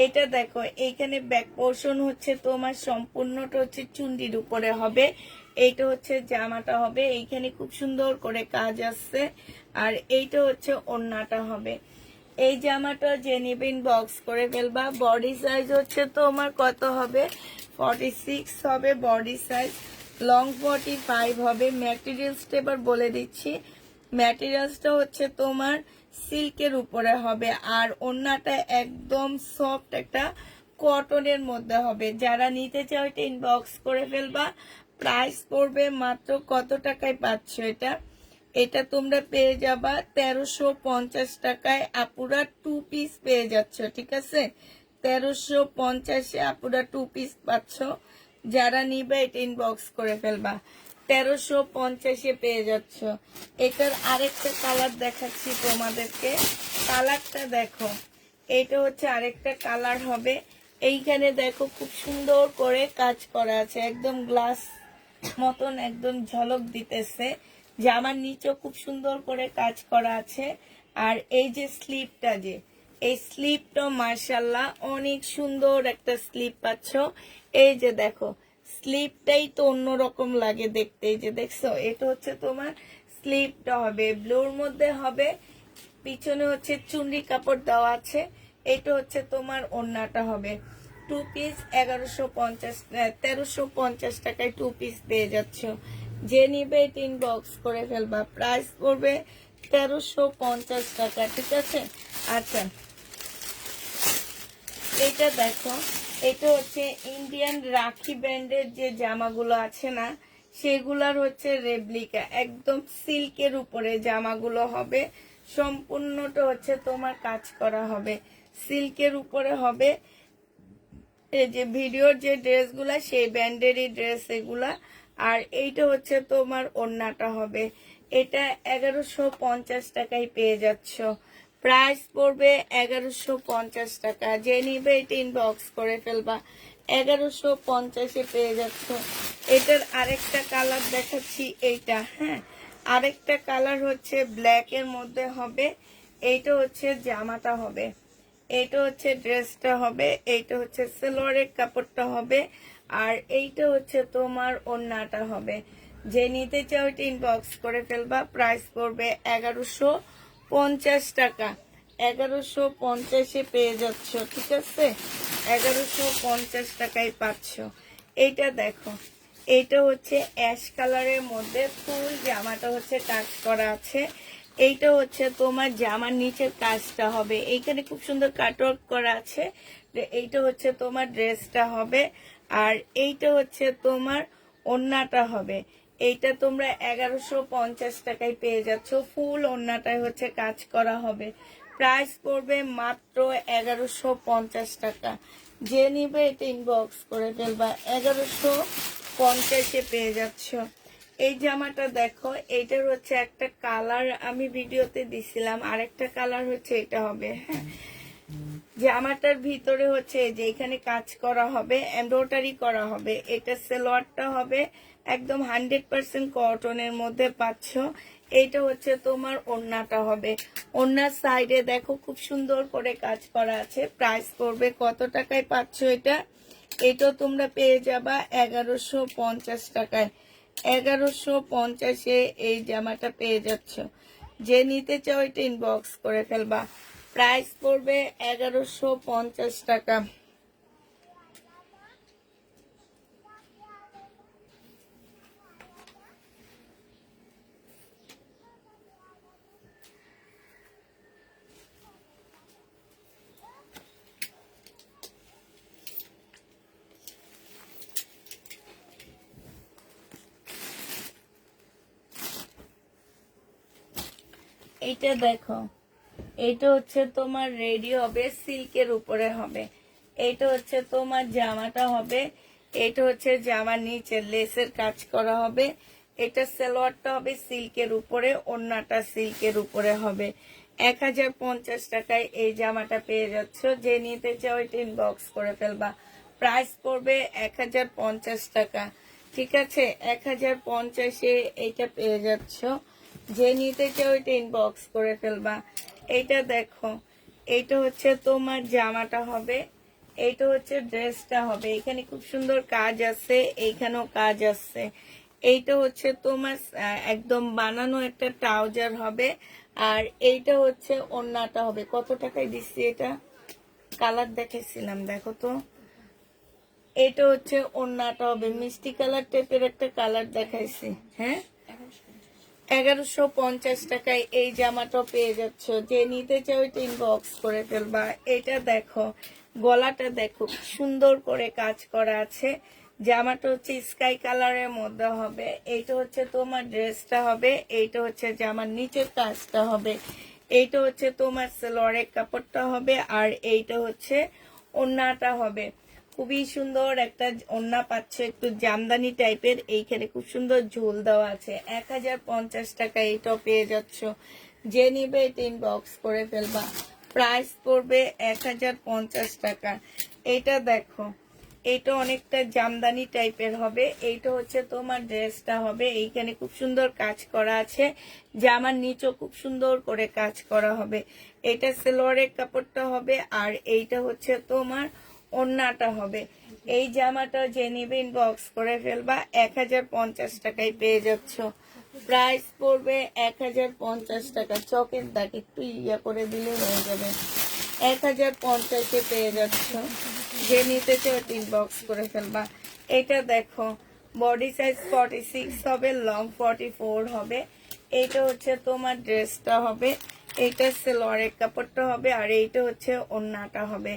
এটা দেখো এইখানে ব্যাক পোর্শন হচ্ছে তোমার সম্পূর্ণটা হচ্ছে চুন্ডির উপরে হবে। এইটা হচ্ছে জামাটা হবে, এইখানে খুব সুন্দর করে কাজ আসছে। আর এইটা হচ্ছে ওড়নাটা হবে। এই জামাটা যে নিবেন বক্স করে ফেলবা। বডি সাইজ হচ্ছে তোমার কত হবে, 46 হবে বডি সাইজ, লং 45 হবে। ম্যাটেরিয়ালসটা এবার বলে দিচ্ছি। ম্যাটেরিয়ালসটা হচ্ছে তোমার সিল্কের উপরে হবে, আর ওড়নাটা একদম সফট একটা কটনের মধ্যে হবে। যারা নিতে চাও এটা ইনবক্স করে ফেলবা। প্রাইস পড়বে মাত্র কত টাকায় পাচ্ছ এটা, এটা তোমরা পেয়ে যাবা 1350 টাকায়। আপুরা 2 পিস পেয়ে যাচ্ছ, ঠিক আছে? 1350-এ আপুরা 2 পিস পাচ্ছ। যারা নিবে এটা ইনবক্স করে ফেলবা। 1350-এ পেয়ে যাচ্ছ। এটার আরেকটা কালার দেখাচ্ছি তোমাদেরকে। কালারটা দেখো, এইটা হচ্ছে আরেকটা কালার হবে। এইখানে দেখো খুব সুন্দর করে কাজ করা আছে, একদম গ্লাস মতন একদম ঝলক দিতেছে। জামার নিচেও খুব সুন্দর করে কাজ করা আছে। আর এই যে স্লিপটা, যে এই স্লিপটা মাশাআল্লাহ অনেক সুন্দর একটা স্লিপ পাচ্ছ। এই যে দেখো স্লিপটাই তো অন্যরকম লাগে দেখতে। এই যে দেখছো, এটা হচ্ছে তোমার স্লিপটা হবে, ব্লুর মধ্যে হবে। পিছনে হচ্ছে চুনরি কাপড় দেওয়া আছে। এটা হচ্ছে তোমার ওড়নাটা হবে। 2 পিস 1350 টাকায় 2 পিস পেয়ে যাচ্ছ। যে নিবে এটা ইনবক্স করে ফেলবা। প্রাইস পড়বে 1350 টাকা, ঠিক আছে? আচ্ছা, এটা দেখো, এটা হচ্ছে ইন্ডিয়ান রাখি ব্র্যান্ডের যে জামাগুলো আছে না, সেগুলার হচ্ছে রেপ্লিকা। একদম সিল্কের উপরে জামাগুলো হবে, সম্পূর্ণটা হচ্ছে তোমার কাজ করা হবে, সিল্কের উপরে হবে। এই যে ভিডিওর যে ড্রেসগুলা সেই ব্র্যান্ডেরই ড্রেস এগুলা। আর এইটা হচ্ছে তোমার ওড়নাটা হবে। এটা 1150 টাকায় পেয়ে যাচ্ছ। প্রাইস পড়বে 1150 টাকা। যে নিবে এটা ইনবক্স করে ফেলবা। 1150-এ পেয়ে যাচ্ছ। এটার আরেকটা কালার দেখাচ্ছি, এইটা। হ্যাঁ, আরেকটা কালার হচ্ছে ব্ল্যাক এর মধ্যে হবে। এইটা হচ্ছে জামাটা হবে, এইটা হচ্ছে ড্রেসটা হবে, এইটা হচ্ছে সালোয়ারের কাপড়টা হবে। আর এইটা হচ্ছে তোমার ওড়নাটা হবে। যে নিতে চাও এটা ইনবক্স করে ফেলবা। প্রাইস পড়বে 1150 টাকা। 1150-এ পেয়ে যাচ্ছ, ঠিক আছে? 1150 টাকায় পাচ্ছ। এইটা দেখো, এইটা হচ্ছে অ্যাশ কালারের মধ্যে ফুল জামাটা হচ্ছে কাজ করা আছে। এইটা হচ্ছে তোমার জামার নিচের কাজটা হবে, এইখানে খুব সুন্দর কাটওয়ার্ক করা আছে। এইটা হচ্ছে তোমার ড্রেসটা হবে। আর এইটা হচ্ছে তোমার ওড়নাটা হবে। এইটা তোমরা 1150 টাকায় পেয়ে যাচ্ছ। ফুল ওড়নাটায় হচ্ছে কাজ করা হবে। প্রাইস পড়বে মাত্র 1150 টাকা। যে নিবে এটা ইনবক্স করে ফেলবা। 1150-এ পেয়ে যাচ্ছ। এই জামাটা দেখো, এইটার হচ্ছে একটা কালার আমি ভিডিওতে দিছিলাম, আরেকটা কালার হচ্ছে এটা হবে। হ্যাঁ, জামাটার ভিতরে হচ্ছে যে এখানে কাজ করা হবে, এমব্রয়ডারি করা হবে। এটা সালোয়ারটা হবে একদম 100% কটনের মধ্যে পাচ্ছ। এইটা হচ্ছে তোমার ওড়নাটা হবে। ওড়নার সাইডে দেখো খুব সুন্দর করে কাজ করা আছে। প্রাইস পড়বে কত টাকায় পাচ্ছ এটা, এটা তোমরা পেয়ে যাবা 1150 টাকায়। 1150-এ এই জামাটা পেয়ে যাচ্ছ। যে নিতে চাও এটা ইনবক্স করে ফেলবা। প্রাইস পড়বে 1150 টাকা। এইটা দেখো, এইটা হচ্ছে তোমার রেডি হবে, সিল্কের উপরে হবে। এইটা হচ্ছে তোমার জামাটা হবে। এটা হচ্ছে জামার নিচে লেসের কাজ করা হবে। এটা সালোয়ারটা হবে সিল্কের উপরে, ওড়নাটা সিল্কের উপরে হবে। 1050 টাকায় এই জামাটা পেয়ে যাচ্ছ। যে নিতে চাও এটা ইনবক্স করে ফেলবা। প্রাইস পড়বে 1050 টাকা, ঠিক আছে? 1050-এ এইটা পেয়ে যাচ্ছ। যে নিতে চাও এটা ইনবক্স করে ফেলবা। এইটা দেখো, এইটা হচ্ছে তোমার জামাটা হবে। এইটা হচ্ছে ড্রেসটা হবে, এখানে খুব সুন্দর কাজ আছে, এইখানেও কাজ আছে। এইটা হচ্ছে তোমার একদম বানানো একটা ট্রাউজার হবে, আর এইটা হচ্ছে ওড়নাটা হবে। কত টাকায় দিচ্ছি এটা? কালার দেখেছিলাম, দেখো তো। এটা হচ্ছে ওড়নাটা হবে, মিষ্টি কালার টাইপের একটা কালার দেখাইছি। হ্যাঁ, 1150 টাকায় এই জামাটা পেয়ে যাচ্ছ। যে নিতে চাও ওইটা ইনবক্স করে ফেলবা। এটা দেখো, গলাটা দেখো সুন্দর করে কাজ করা আছে। জামাটা হচ্ছে স্কাই কালারের মধ্যে হবে। এইটা হচ্ছে তোমার ড্রেসটা হবে, এইটা হচ্ছে জামার নিচের কাজটা হবে, এইটা হচ্ছে তোমার সেলোয়ারের কাপড়টা হবে, আর এইটা হচ্ছে ওড়নাটা হবে। খুবই সুন্দর একটা ওড়না পাচ্ছে, একটু জামদানি টাইপের। এইখানে খুব সুন্দর ঝোল দেওয়া আছে। 1050 টাকা এইটাও পেয়ে যাচ্ছ। যে নিবে এটা ইনবক্স করে ফেলবা। প্রাইস পড়বে 1050 টাকা। এটা দেখো, এটা অনেকটা জামদানি টাইপের হবে। এইটা হচ্ছে তোমার ড্রেসটা হবে, এইখানে খুব সুন্দর কাজ করা আছে। জামার নিচেও খুব সুন্দর করে কাজ করা হবে। এটা সেলোয়ারের কাপড়টা হবে, আর এইটা হচ্ছে তোমার ওড়নাটা হবে। এই জামাটা যে নিবে ইনবক্স করে ফেলবা। 1050 টাকায় পেয়ে যাচ্ছ। প্রাইস পড়বে 1050 টাকা। চকের দাগ একটু ইয়া করে দিলে হয়ে যাবে। 1050-এ পেয়ে যাচ্ছ। যে নিতে চাও ইনবক্স করে ফেলবা। এটা দেখো, বডি সাইজ 46 হবে, লং 44 হবে। এইটা হচ্ছে তোমার ড্রেসটা হবে, এইটা সেলোয়ারের কাপড়টা হবে, আর এইটা হচ্ছে ওড়নাটা হবে।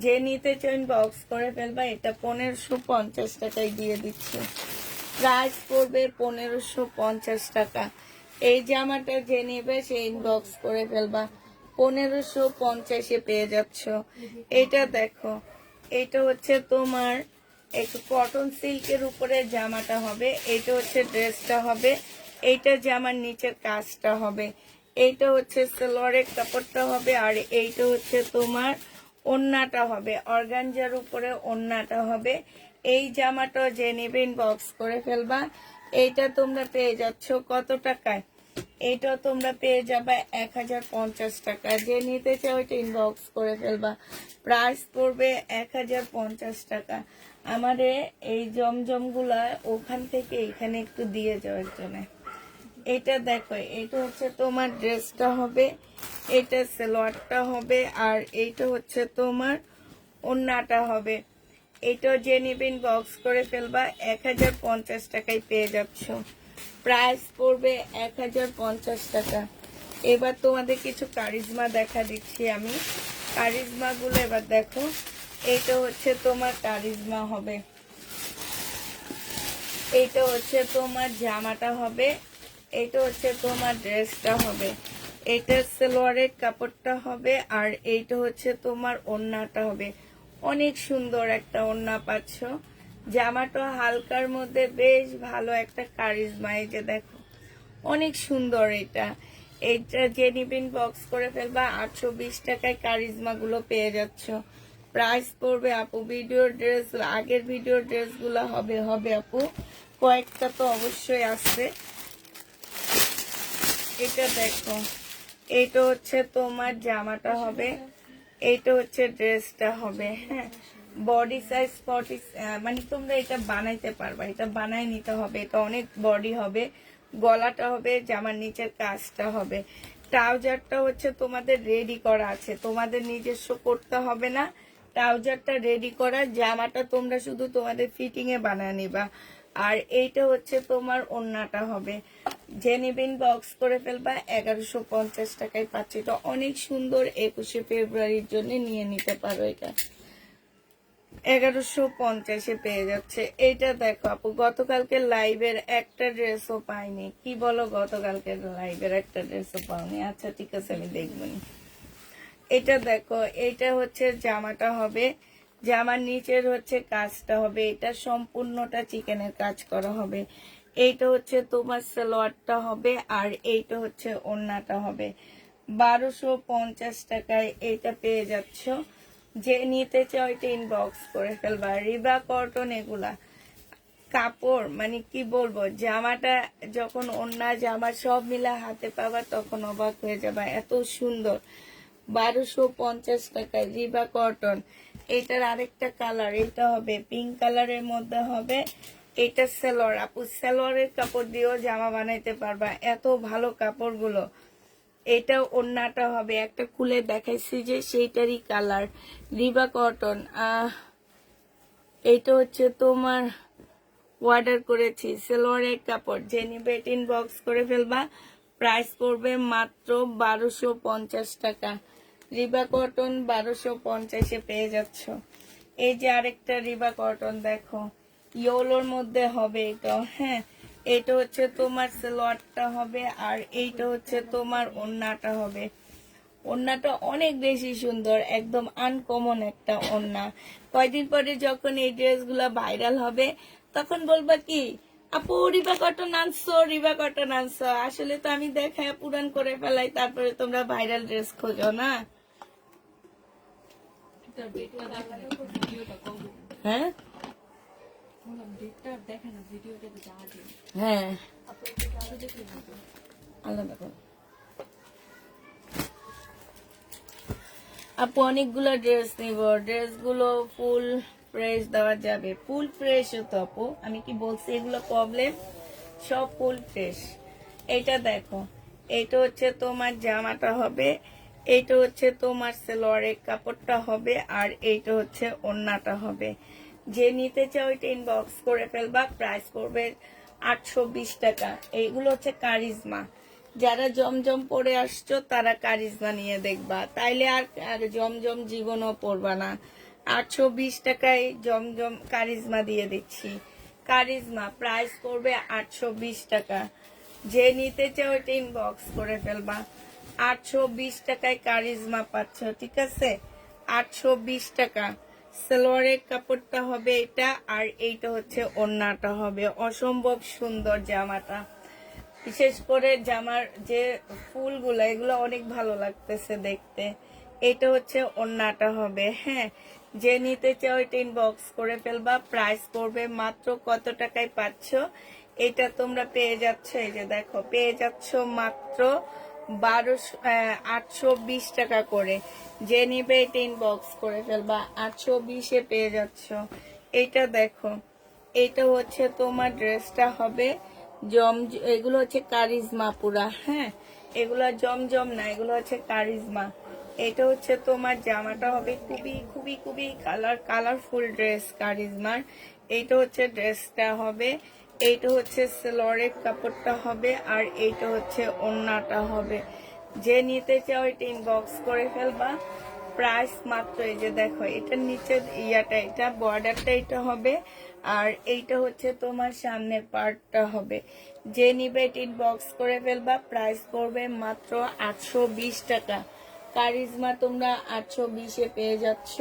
যে নিতে চাও ইনবক্স করে ফেলবা। এটা 1550 টাকায় দিয়ে দিচ্ছি। প্রাইস পড়বে 1550 টাকা। এই জামাটা যে নেবে সে ইনবক্স করে ফেলবা। 1550-এ পেয়ে যাচ্ছ। এটা দেখো, এটা হচ্ছে তোমার একটু কটন সিল্কের উপরে জামাটা হবে, এইটা হচ্ছে ড্রেসটা হবে, এইটা জামার নিচের কাজটা হবে, এইটা হচ্ছে সেলোয়ারের কাপড়টা হবে, আর এইটা হচ্ছে তোমার ওড়নাটা হবে। অর্গানজার উপরে ওড়নাটা হবে। এই জামাটা যে নেবে ইনবক্স করে ফেলবা। এইটা তোমরা পেয়ে যাচ্ছ কত টাকায়? এইটা তোমরা পেয়ে যাবে 1050 টাকা। যে নিতে চাও ওইটা ইনবক্স করে ফেলবা। প্রাইস পড়বে 1050 টাকা। আমারে এই জমজমগুলা ওখান থেকে এখানে একটু দিয়ে যাওয়ার জন্য। এটা দেখো, এটা হচ্ছে তোমার ড্রেসটা হবে, এটা সালোয়ারটা হবে, আর এইটা হচ্ছে তোমার ওড়নাটা হবে। এইটা যে নিবেন বক্স করে ফেলবা। 1050 টাকায় পেয়ে যাচ্ছ। প্রাইস পড়বে 1050 টাকা। এবার তোমাদের কিছু কারিজমা দেখা দিচ্ছি আমি। কারিজমা গুলো এবার দেখো। এইটা হচ্ছে তোমার কারিজমা হবে, এইটা হচ্ছে তোমার জামাটা হবে, এইটা হচ্ছে তোমার ড্রেসটা হবে, এইটা সালোয়ারের কাপড়টা হবে, আর এইটা হচ্ছে তোমার ওড়নাটা হবে। অনেক সুন্দর একটা ওড়না পাচ্ছ। জামাটা হালকার মধ্যে বেশ ভালো একটা কারিজমা। এই যে দেখো, অনেক সুন্দর এটা। এইটা যে নিবেন বক্স করে ফেলবা। 820 টাকায় কারিজমা গুলো পেয়ে যাচ্ছ। প্রাইস পড়বে আপু, ভিডিওর ড্রেস, আগের ভিডিওর ড্রেস গুলো হবে হবে আপু, কয়েকটা তো অবশ্যই আসবে। এটা দেখো, এইটা হচ্ছে তোমার জামাটা হবে, এইটা হচ্ছে ড্রেসটা হবে। হ্যাঁ, বডি সাইজ 40, মানে তোমরা এটা বানাইতে পারবা, এটা বানায় নিতে হবে। এটা অনেক বডি হবে, গলাটা হবে, জামার নিচের কাজটা হবে। ট্রাউজারটা হচ্ছে তোমাদের রেডি করা আছে, তোমাদের নিজস্ব করতে হবে না। ট্রাউজারটা রেডি করা, জামাটা তোমরা শুধু তোমাদের ফিটিং এ বানায় নিবা। আর এইটা হচ্ছে তোমার ওড়নাটা হবে। যে নিবেন বক্স করে ফেলবা। 1150 টাকায় পাচ্ছি। এটা অনেক সুন্দর, 21শে ফেব্রুয়ারির জন্য নিয়ে নিতে পারো। এটা 1150-এ পেয়ে যাচ্ছে। এইটা দেখো আপু, গতকালকে লাইভের একটা ড্রেসও পাইনি। কি বলো, গতকালকে লাইভের একটা ড্রেসও পাওনি? আচ্ছা ঠিক আছে, আমি দেখবনি। এটা দেখো, এটা হচ্ছে জামাটা হবে, জামার নিচের হচ্ছে কাজটা হবে, এটা সম্পূর্ণটা চিকেনের কাজ করা হবে। এইটা হচ্ছে তোমার সালোয়ারটা হবে, আর এইটা হচ্ছে ওড়নাটা হবে। 1250 টাকায় এইটা পেয়ে যাচ্ছ। যে নিতে চাও এটা ইনবক্স করে ফেলবা। রিবা কটন এগুলা কাপড় মানে কি বলবো, জামাটা যখন ওড়না জামা সব মিলা হাতে পাবা তখন অবাক হয়ে যাবা, এত সুন্দর। 1250 টাকায় রিবা কটন। এটার আরেকটা কালার, এটা হবে পিঙ্ক কালারের মধ্যে হবে। এটা সালোয়ার, আপু সালোয়ারের কাপড় দিয়েও জামা বানাইতে পারবা, এত ভালো কাপড়গুলো। এটা ওড়নাটা হবে, একটা খুলে দেখাইছি যে সেইটারই কালার, রিবা কটন। এইটা হচ্ছে তোমার অর্ডার করেছি সালোয়ারের কাপড়, যে নিবে ইনবক্স করে ফেলবা। প্রাইস পড়বে মাত্র 1250 টাকা। রিবা কটন 1250-এ পেয়ে যাচ্ছ। এই যে আরেকটা রিবা কটন দেখো, ইয়েলোর মধ্যে হবে এটা। হ্যাঁ, এটা হচ্ছে তোমার সালোয়ারটা হবে, আর এইটা হচ্ছে তোমার ওড়নাটা হবে। ওড়নাটা অনেক বেশি সুন্দর, একদম আনকমন একটা ওড়না। কয়দিন পরে যখন এই ড্রেসগুলো ভাইরাল হবে তখন বলবা কি, আপু রিবা কটন আনছো, রিবা কটন আনছো। আসলে তো আমি দেখায় পুরান করে ফেলাই, তারপরে তোমরা ভাইরাল ড্রেস খোঁজো না। হ্যাঁ হ্যাঁ, আলাদা করো। আপু অনেকগুলো ড্রেস নিব, ড্রেসগুলো ফুল ফ্রেশ দেওয়া যাবে। ফুল ফ্রেশ তো আপু, আমি কি বলছি এগুলো প্রবলেম, সব ফুল ফ্রেশ। এটা দেখো, এইটা হচ্ছে তোমার জামাটা হবে, এইটা হচ্ছে তোমার সালোয়ারের কাপড়টা হবে, আর এইটা হচ্ছে ওড়নাটা হবে। যে নিতে চাও ওইটা ইনবক্স করে ফেলবা। প্রাইস পড়বে 820 টাকা। এইগুলো হচ্ছে কারিজমা। যারা জমজম পরে আসছো তারা কারিজমা নিয়ে দেখবা, তাইলে আর জমজম জীবনও পরবা না। 820 টাকায় জমজম কারিজমা দিয়ে দিচ্ছি। কারিজমা প্রাইস পড়বে 820 টাকা। যে নিতে চাও এটা ইনবক্স করে ফেলবা। 820 টাকায় কারিজমা পাচ্ছ, ঠিক আছে? 820 টাকা। সালোয়ারের কাপড়টা হবে এটা, আর এইটা হচ্ছে ওড়নাটা হবে। অসম্ভব সুন্দর জামাটা, বিশেষ করে জামার যে ফুলগুলো, এগুলো অনেক ভালো লাগতেছে দেখতে। এটা হচ্ছে ওড়নাটা হবে। হ্যাঁ, যে নিতে চাও এটা ইনবক্স করে ফেলবা। প্রাইস পড়বে মাত্র কত টাকায় পাচ্ছ এটা তোমরা পেয়ে যাচ্ছ, এই যে দেখো পেয়ে যাচ্ছ মাত্র 820 টাকা করে। যে নিবে এটা ইনবক্স করে ফেলবা, 820-এ পেয়ে যাচ্ছ। এইটা দেখো, এটা হচ্ছে তোমার ড্রেসটা হবে এগুলো হচ্ছে কারিজমা পুরা। হ্যাঁ, এগুলো জমজম না, এগুলো হচ্ছে কারিজমা। এটা হচ্ছে তোমার জামাটা হবে, খুবই খুবই খুবই কালারফুল ড্রেস কারিজমার। এইটা হচ্ছে ড্রেসটা হবে, এইটা হচ্ছে সালোয়ারের কাপড়টা হবে, আর এইটা হচ্ছে ওড়নাটা হবে। যে নিতে চাও এটা ইনবক্স করে ফেলবা। প্রাইস মাত্র, এই যে দেখো এটার নিচের ইয়াটা, এটা বর্ডারটা এটা হবে, আর এইটা হচ্ছে তোমার সামনের পার্টটা হবে। যে নিবে এটা ইনবক্স করে ফেলবা। প্রাইস পড়বে মাত্র 820 টাকা। কারিজমা তোমরা 820-এ পেয়ে যাচ্ছ।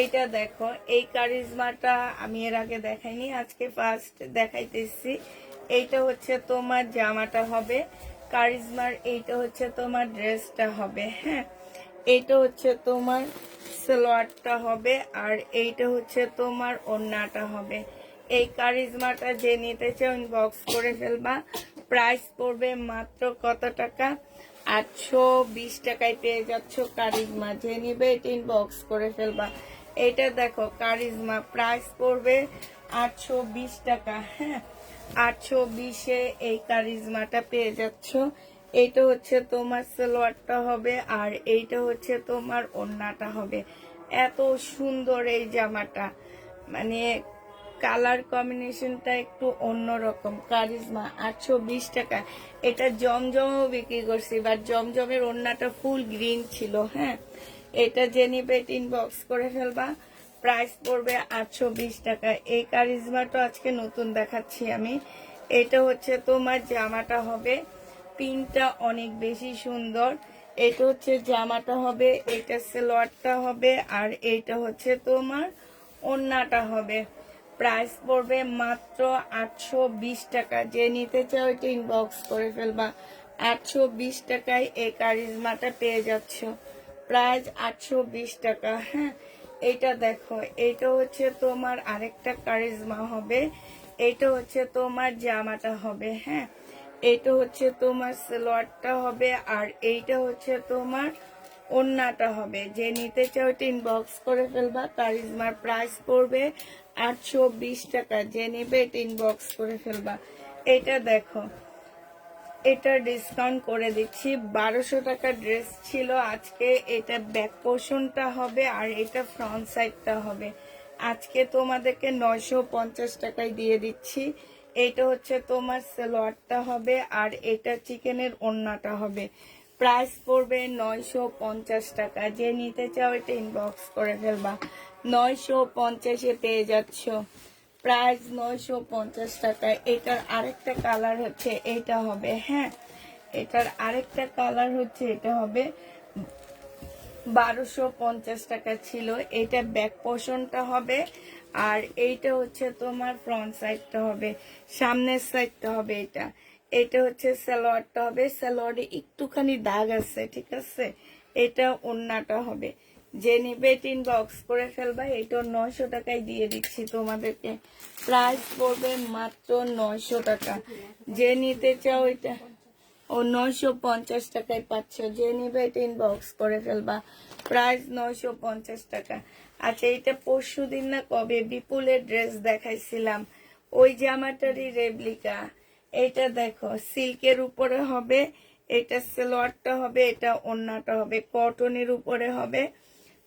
এইটা দেখো, এই কারিজমাটা আমি এর আগে দেখাইনি, আজকে ফার্স্ট দেখাইতেছি। এইটা হচ্ছে তোমার জামাটা হবে কারিজমার, এইটা হচ্ছে তোমার ড্রেসটা হবে। হ্যাঁ, এইটা হচ্ছে তোমার সালোয়ারটা হবে, আর এইটা হচ্ছে তোমার ওড়নাটা হবে। এই কারিজমাটা যে নিতে চাও ইনবক্স করে ফেলবা। প্রাইস পড়বে মাত্র কত টাকা, 820 টাকায় পেয়ে যাচ্ছ কারিজমা। যে নিবে এটা ইনবক্স করে ফেলবা। এটা দেখো কারিজমা, প্রাইস পড়বে 820 টাকা। হ্যাঁ, 820-এ এই কারিজমাটা পেয়ে যাচ্ছ। এইটা হচ্ছে তোমার সালোয়ারটা হবে, আর এইটা হচ্ছে তোমার ওড়নাটা হবে। এত সুন্দর এই জামাটা, মানে কালার কম্বিনেশনটা একটু অন্যরকম। কারিজমা 820 টাকা। এটা জমজমও বিক্রি করছি, বাট জমজমের ওড়নাটা ফুল গ্রিন ছিল। হ্যাঁ, এটা যে নিবে ইনবক্স করে ফেলবা। প্রাইস পড়বে 820 টাকা। এই কারিজমাটা আজকে নতুন দেখাচ্ছি আমি। এটা হচ্ছে তোমার জামাটা হবে, পিনটা অনেক বেশি সুন্দর। এটা হচ্ছে জামাটা হবে, এটা সালোয়ারটা হবে, আর এইটা হচ্ছে তোমার ওড়নাটা হবে। প্রাইস পড়বে মাত্র 820 টাকা। যে নিতে চাও এটা ইনবক্স করে ফেলবা। 820 টাকায় এই কারিজমাটা পেয়ে যাচ্ছ। প্রাইস 820 টাকা। হ্যাঁ, এইটা দেখো, এইটা হচ্ছে তোমার আরেকটা কারিজমা হবে, এইটা হচ্ছে তোমার জামাটা হবে। হ্যাঁ, এইটা হচ্ছে তোমার সালোয়ারটা হবে, আর এইটা হচ্ছে তোমার ওড়নাটা হবে। যে নিতে চাও এটা ইনবক্স করে ফেলবা। কারিজমার প্রাইস পড়বে 820 টাকা। যে নিবে এটা ইনবক্স করে ফেলবা। এটা দেখো, এটা ডিসকাউন্ট করে দিচ্ছি, 1200 টাকা ড্রেস ছিল, আজকে এটা ব্যাক পোর্শনটা হবে আর এটা ফ্রন্ট সাইডটা হবে। আজকে তোমাদেরকে 950 টাকায় দিয়ে দিচ্ছি। এটা হচ্ছে তোমার সালোয়ারটা হবে আর এটা চিকেনের ওড়নাটা হবে। প্রাইস পড়বে 950 টাকা। যে নিতে চাও এটা ইনবক্স করে ফেলবা। 950-এ পেয়ে যাচ্ছ। প্রাইস 950 টাকা। এটার আরেকটা কালার হচ্ছে এটা হবে। হ্যাঁ, এটার আরেকটা কালার হচ্ছে এটা হবে। 1250 টাকা ছিল। এটা ব্যাক পোর্শনটা হবে আর এইটা হচ্ছে তোমার ফ্রন্ট সাইডটা হবে, সামনের সাইডটা হবে। এটা এটা হচ্ছে সালোয়ারটা হবে। সালোয়ারে একটুখানি দাগ আছে, ঠিক আছে। এটা ওড়নাটা হবে। যে নিবে ইনবক্স করে ফেলবা। এটা 900 টাকায় দিয়ে দিচ্ছি তোমাদেরকে। প্রাইস পড়বে মাত্র 900 টাকা। যে নিতে চাও এটা ও 950 টাকায় পাচ্ছ। যে নিবে এটা ইনবক্স করে ফেলবা। প্রাইস 950 টাকা। আচ্ছা, এটা পরশু দিন না কবে বিপুলের ড্রেস দেখাইছিলাম, ওই জামাটারই রেপ্লিকা। এটা দেখো, সিল্কের উপরে হবে, এটা সালোয়ারটা হবে, এটা ওড়নাটা হবে, কটনের উপরে হবে।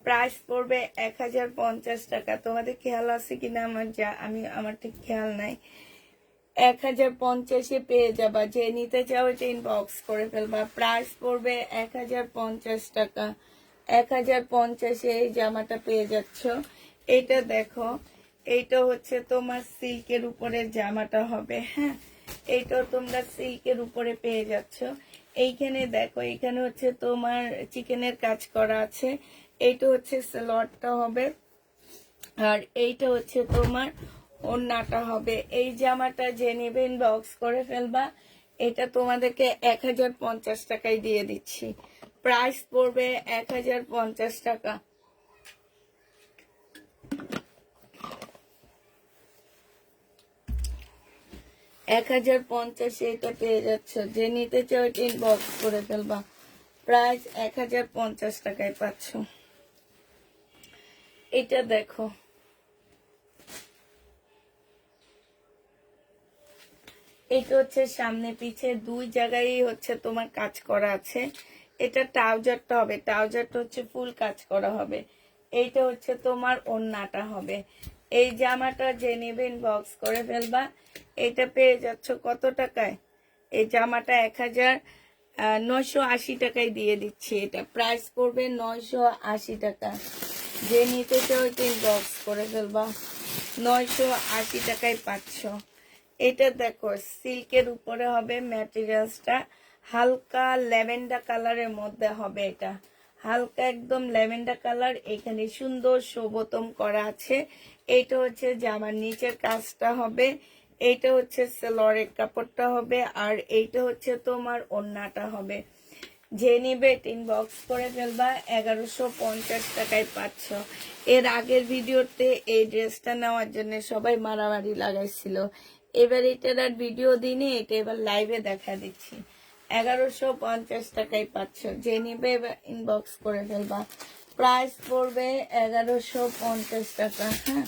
প্রাইস পড়বে 1050 টাকা। তোমাদের খেয়াল আছে কিনা আমার ঠিক খেয়াল নাই। 1050-এ পেয়ে যাবা। যে নিতে চাও এটা ইনবক্স করে ফেলবা। প্রাইস পড়বে 1050 টাকা। 1050-এ এই জামাটা পেয়ে যাচ্ছ। এটা দেখো, এইটা হচ্ছে তোমার সিল্কের উপরে জামাটা হবে। হ্যাঁ, এইটাও তোমরা সিল্কের উপরে পেয়ে যাচ্ছ। এইখানে দেখো, এইখানে হচ্ছে তোমার চিকেনের কাজ করা আছে। এইটা হচ্ছে সালোয়ারটা হবে আর এইটা হচ্ছে তোমার ওড়নাটা হবে। এই জামাটা যে নেবে ইনবক্স করে ফেলবা। এটা তোমাদেরকে 1050 টাকায় দিয়ে দিচ্ছি। প্রাইস পড়বে 1050 টাকা। 1050-এ এটা পেয়ে যাচ্ছ। যে নিতে চাও এটা ইনবক্স করে ফেলবা। প্রাইস 1050 টাকায় পাচ্ছ। এটা দেখো, এটা হচ্ছে সামনে পিছে দুই জায়গায় হচ্ছে তোমার কাজ করা আছে। এটা ট্রাউজারটা হবে, ট্রাউজারটা হচ্ছে ফুল কাজ করা হবে। এইটা হচ্ছে তোমার ওড়নাটা হবে। এই জামাটা যে নেবে ইনবক্স করে ফেলবা। এটা পেয়ে যাচ্ছ কত টাকায়? এই জামাটা 1980 টাকায় দিয়ে দিচ্ছি। এটা প্রাইস পড়বে 980 টাকা। যে নিতে চাও এটা ইনবক্স করে ফেলবা। 980 টাকায় পাচ্ছ। এটা দেখো, সিল্কের উপরে হবে, ম্যাটেরিয়ালসটা হালকা ল্যাভেন্ডার কালারের মধ্যে হবে। এটা হালকা একদম ল্যাভেন্ডার কালার। এখানে সুন্দর শোভতম করা আছে। এটা হচ্ছে জামার নিচের কাজটা হবে, এইটা হচ্ছে সালোয়ারের কাপড়টা হবে আর এইটা হচ্ছে তোমার ওড়নাটা হবে। যে নিবে ইনবক্স করে ফেলবা। 1150 টাকায় পাচ্ছ। এর আগের ভিডিওতে এই ড্রেসটা নেওয়ার জন্য সবাই মারামারি লাগাইছিল। এবার এটার আর ভিডিও দিনে, এটা এবার লাইভে দেখা দিচ্ছি। 1150 টাকায় পাচ্ছ। যে নিবে এবার ইনবক্স করে ফেলবা। প্রাইস পড়বে 1150 টাকা। হ্যাঁ,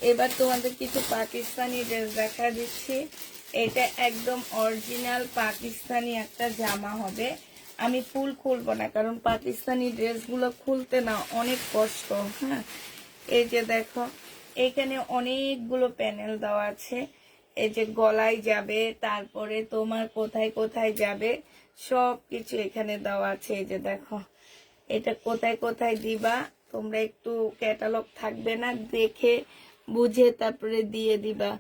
এবার তোমাদের কিছু পাকিস্তানি ড্রেস দেখা দিচ্ছি। এটা একদম অরিজিনাল পাকিস্তানি একটা জামা হবে। আমি ফুল খুলবো না, কারণ পাকিস্তানি ড্রেসগুলো খুলতে না অনেক কষ্ট। হ্যাঁ, এই যে দেখো, এখানে অনেকগুলো প্যানেল দেওয়া আছে। এই যে গলায় যাবে, তারপরে তোমার কোথায় কোথায় যাবে সব কিছু এখানে দেওয়া আছে। এই যে দেখো, এটা কোথায় কোথায় দিবা তোমরা একটু ক্যাটালগ থাকবে না, দেখে বুঝে তারপরে দিয়ে দিবা।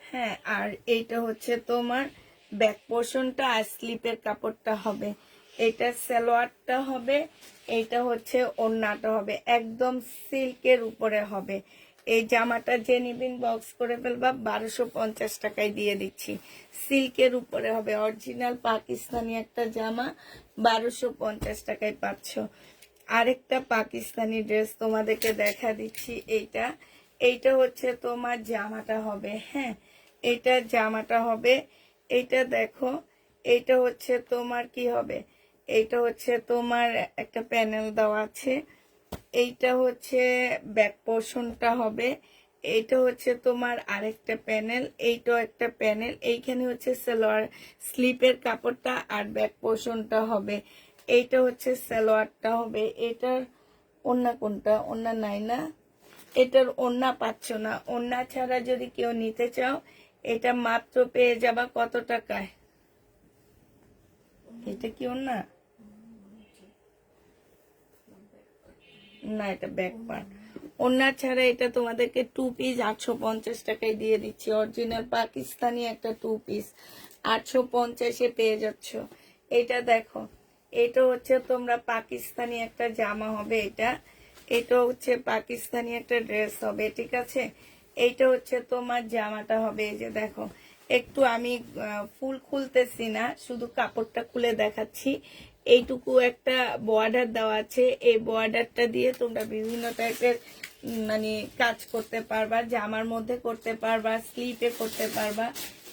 হ্যাঁ, আর এইটা হচ্ছে তোমার ব্যাক পোর্শনটা আর স্লিপের কাপড়টা হবে। এটা সালোয়ারটা হবে, এইটা হচ্ছে ওড়নাটা হবে, একদম সিল্কের উপরে হবে। এই জামাটা যে নিবিন বক্স করে ফেলবা। 1250 টাকায় দিয়ে দিচ্ছি। সিল্কের উপরে হবে, অরিজিনাল পাকিস্তানি একটা জামা। 1250 টাকায় পাচ্ছ। আরেকটা পাকিস্তানি ড্রেস তোমাদেরকে দেখা দিচ্ছি। এইটা এইটা হচ্ছে তোমার জামাটা হবে। হ্যাঁ, এটা জামাটা হবে। এইটা দেখো, এইটা হচ্ছে তোমার কি হবে, এইটা হচ্ছে তোমার একটা প্যানেল দেওয়া আছে, এইটা হচ্ছে ব্যাক পোর্শনটা হবে, এইটা হচ্ছে তোমার আরেকটা প্যানেল, এইটাও একটা প্যানেল, এইখানে হচ্ছে সালোয়ার স্লিপের কাপড়টা আর ব্যাক পোর্শনটা হবে। এইটা হচ্ছে সালোয়ারটা হবে। এটার ওড়না কোনটা? ওড়না নাই না, এটার ওড়না পাচ্ছ না। ওড়না ছাড়া যদি কেউ নিতে চাও এটা মাত্র পেয়ে যাবা কত টাকায়? এটা কি ওড়না না, এটা ব্যাক পার্ট। ওড়না ছাড়া এটা তোমাদেরকে 2 পিস 850 টাকায় দিয়ে দিচ্ছি। অরিজিনাল পাকিস্তানি একটা 2 পিস 850-এ পেয়ে যাচ্ছ। এটা দেখো, এটা হচ্ছে তোমরা পাকিস্তানি একটা জামা হবে, এটা হচ্ছে পাকিস্তানি একটা ড্রেস হবে, ঠিক আছে। এইটা হচ্ছে তোমার জামাটা হবে। এই যে দেখো, একটু আমি ফুল খুলতেছি না, শুধু কাপড়টা খুলে দেখাচ্ছি। এইটুকু একটা বর্ডার দেওয়া আছে, এই বর্ডারটা দিয়ে তোমরা বিভিন্ন টাইপের মানে কাজ করতে পারবা, জামার মধ্যে করতে পারবা, স্লিপে করতে পারবা।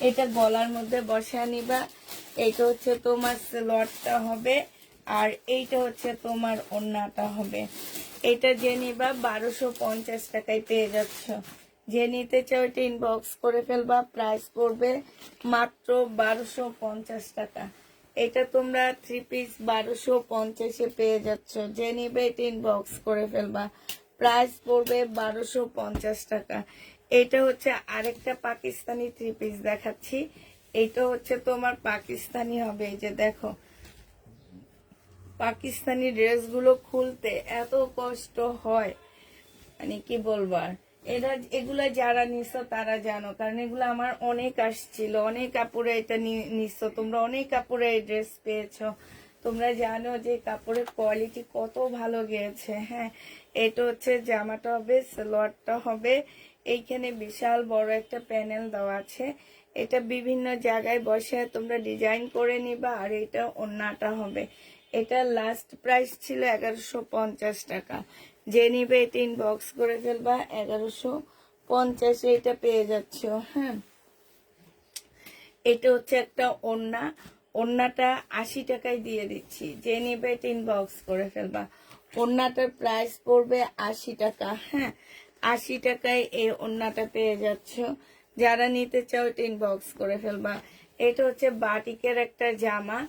এটা গলার মধ্যে বসা নিবা। এইটা হচ্ছে তোমার সালোয়ারটা হবে, আর এইটা হচ্ছে তোমার ওড়নাটা হবে। এটা যে নিবা 1250 টাকায় পেয়ে যাচ্ছ। যে নিতে চাও এটা ইনবক্স করে ফেলবা, প্রাইস পড়বে মাত্র 1250 টাকা। এটা তোমরা 3 পিস 1250-এ পেয়ে যাচ্ছ। যে নিবে এটা ইনবক্স করে ফেলবা, প্রাইস পড়বে 1250 টাকা। এটা হচ্ছে আরেকটা পাকিস্তানি 3 পিস দেখাচ্ছি। এটা হচ্ছে তোমার পাকিস্তানি হবে। এই যে দেখো, পাকিস্তানি ড্রেসগুলো খুলতে এত কষ্ট হয়, মানে কি বলবার। এগুলা যারা নিছো তারা জানো, কারণ এগুলো আমার অনেক আসছিল, অনেক কাপড়ে এটা নিছো তোমরা, অনেক কাপড়ে এই ড্রেস পেয়েছো। তোমরা জানো যে কাপড়ের কোয়ালিটি কত ভালো গিয়েছে। হ্যাঁ, এটা হচ্ছে জামাটা হবে, সালোয়ারটা হবে। এইখানে বিশাল বড় একটা প্যানেল দেওয়া আছে, এটা বিভিন্ন জায়গায় বসে তোমরা ডিজাইন করে নিবা। আর এটা ওড়নাটা হবে। এটা লাস্ট প্রাইস ছিল 1150 টাকা। যে নিবে এটা ইনবক্স করে ফেলবা, 1150-এ এটা পেয়ে যাচ্ছ। হ্যাঁ, এটা হচ্ছে একটা ওড়না, ওড়নাটা 80 টাকায় দিয়ে দিচ্ছি। যে নিবে এটা ইনবক্স করে ফেলবা, ওড়নাটার প্রাইস পড়বে 80 টাকা। হ্যাঁ, 80 টাকায় এই ওড়নাটা পেয়ে যাচ্ছ। যারা নিতে চাও এটা ইনবক্স করে ফেলবা। এটা হচ্ছে বাটিকের একটা জামা,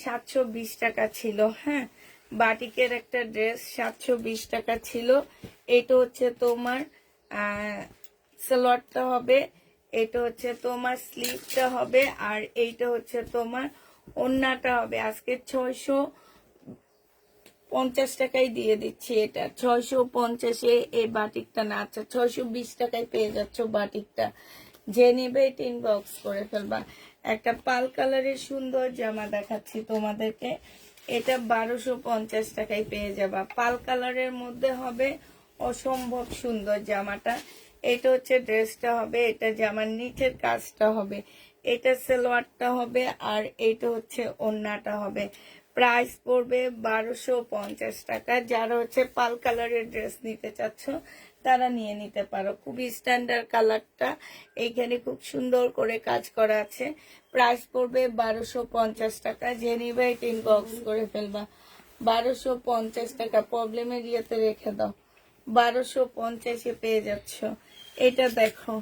720 টাকা ছিল। হ্যাঁ, বাটিকের একটা ড্রেস 720 টাকা ছিল। এটা হচ্ছে তোমার সালোয়ারটা হবে, এটা হচ্ছে তোমার স্লিভটা হবে, আর এইটা হচ্ছে তোমার ওড়নাটা হবে। আজকে 650 টাকায় দিয়ে দিচ্ছি। এটা 650-এ এই বাটিকটা না, আচ্ছা 620 টাকায় পেয়ে যাচ্ছ বাটিকটা। যে নেবে এটা ইনবক্স করে ফেলবা। একটা পাল কালারের সুন্দর জামা দেখাচ্ছি তোমাদেরকে, এটা 1250 টাকায় পেয়ে যাবা। পাল কালারের মধ্যে হবে, অসম্ভব সুন্দর জামাটা। এটা হচ্ছে ড্রেসটা হবে, এটা জামার নিচের কাজটা হবে, এটা সালোয়ারটা হবে, আর এইটা হচ্ছে ওড়নাটা হবে। প্রাইস পড়বে 1250 টাকা। যারা হচ্ছে পাল কালারের ড্রেস নিতে চাচ্ছ তারা নিয়ে নিতে পারো। খুবই স্ট্যান্ডার্ড কালারটা, এইখানে খুব সুন্দর করে কাজ করা আছে। প্রাইস পড়বে 1250 টাকা। যে নিবে এটা ইনবক্স করে ফেলবা, 1250 টাকা। প্রবলেমের ইয়েতে রেখে দাও, 1250-এ পেয়ে যাচ্ছ। এটা দেখো,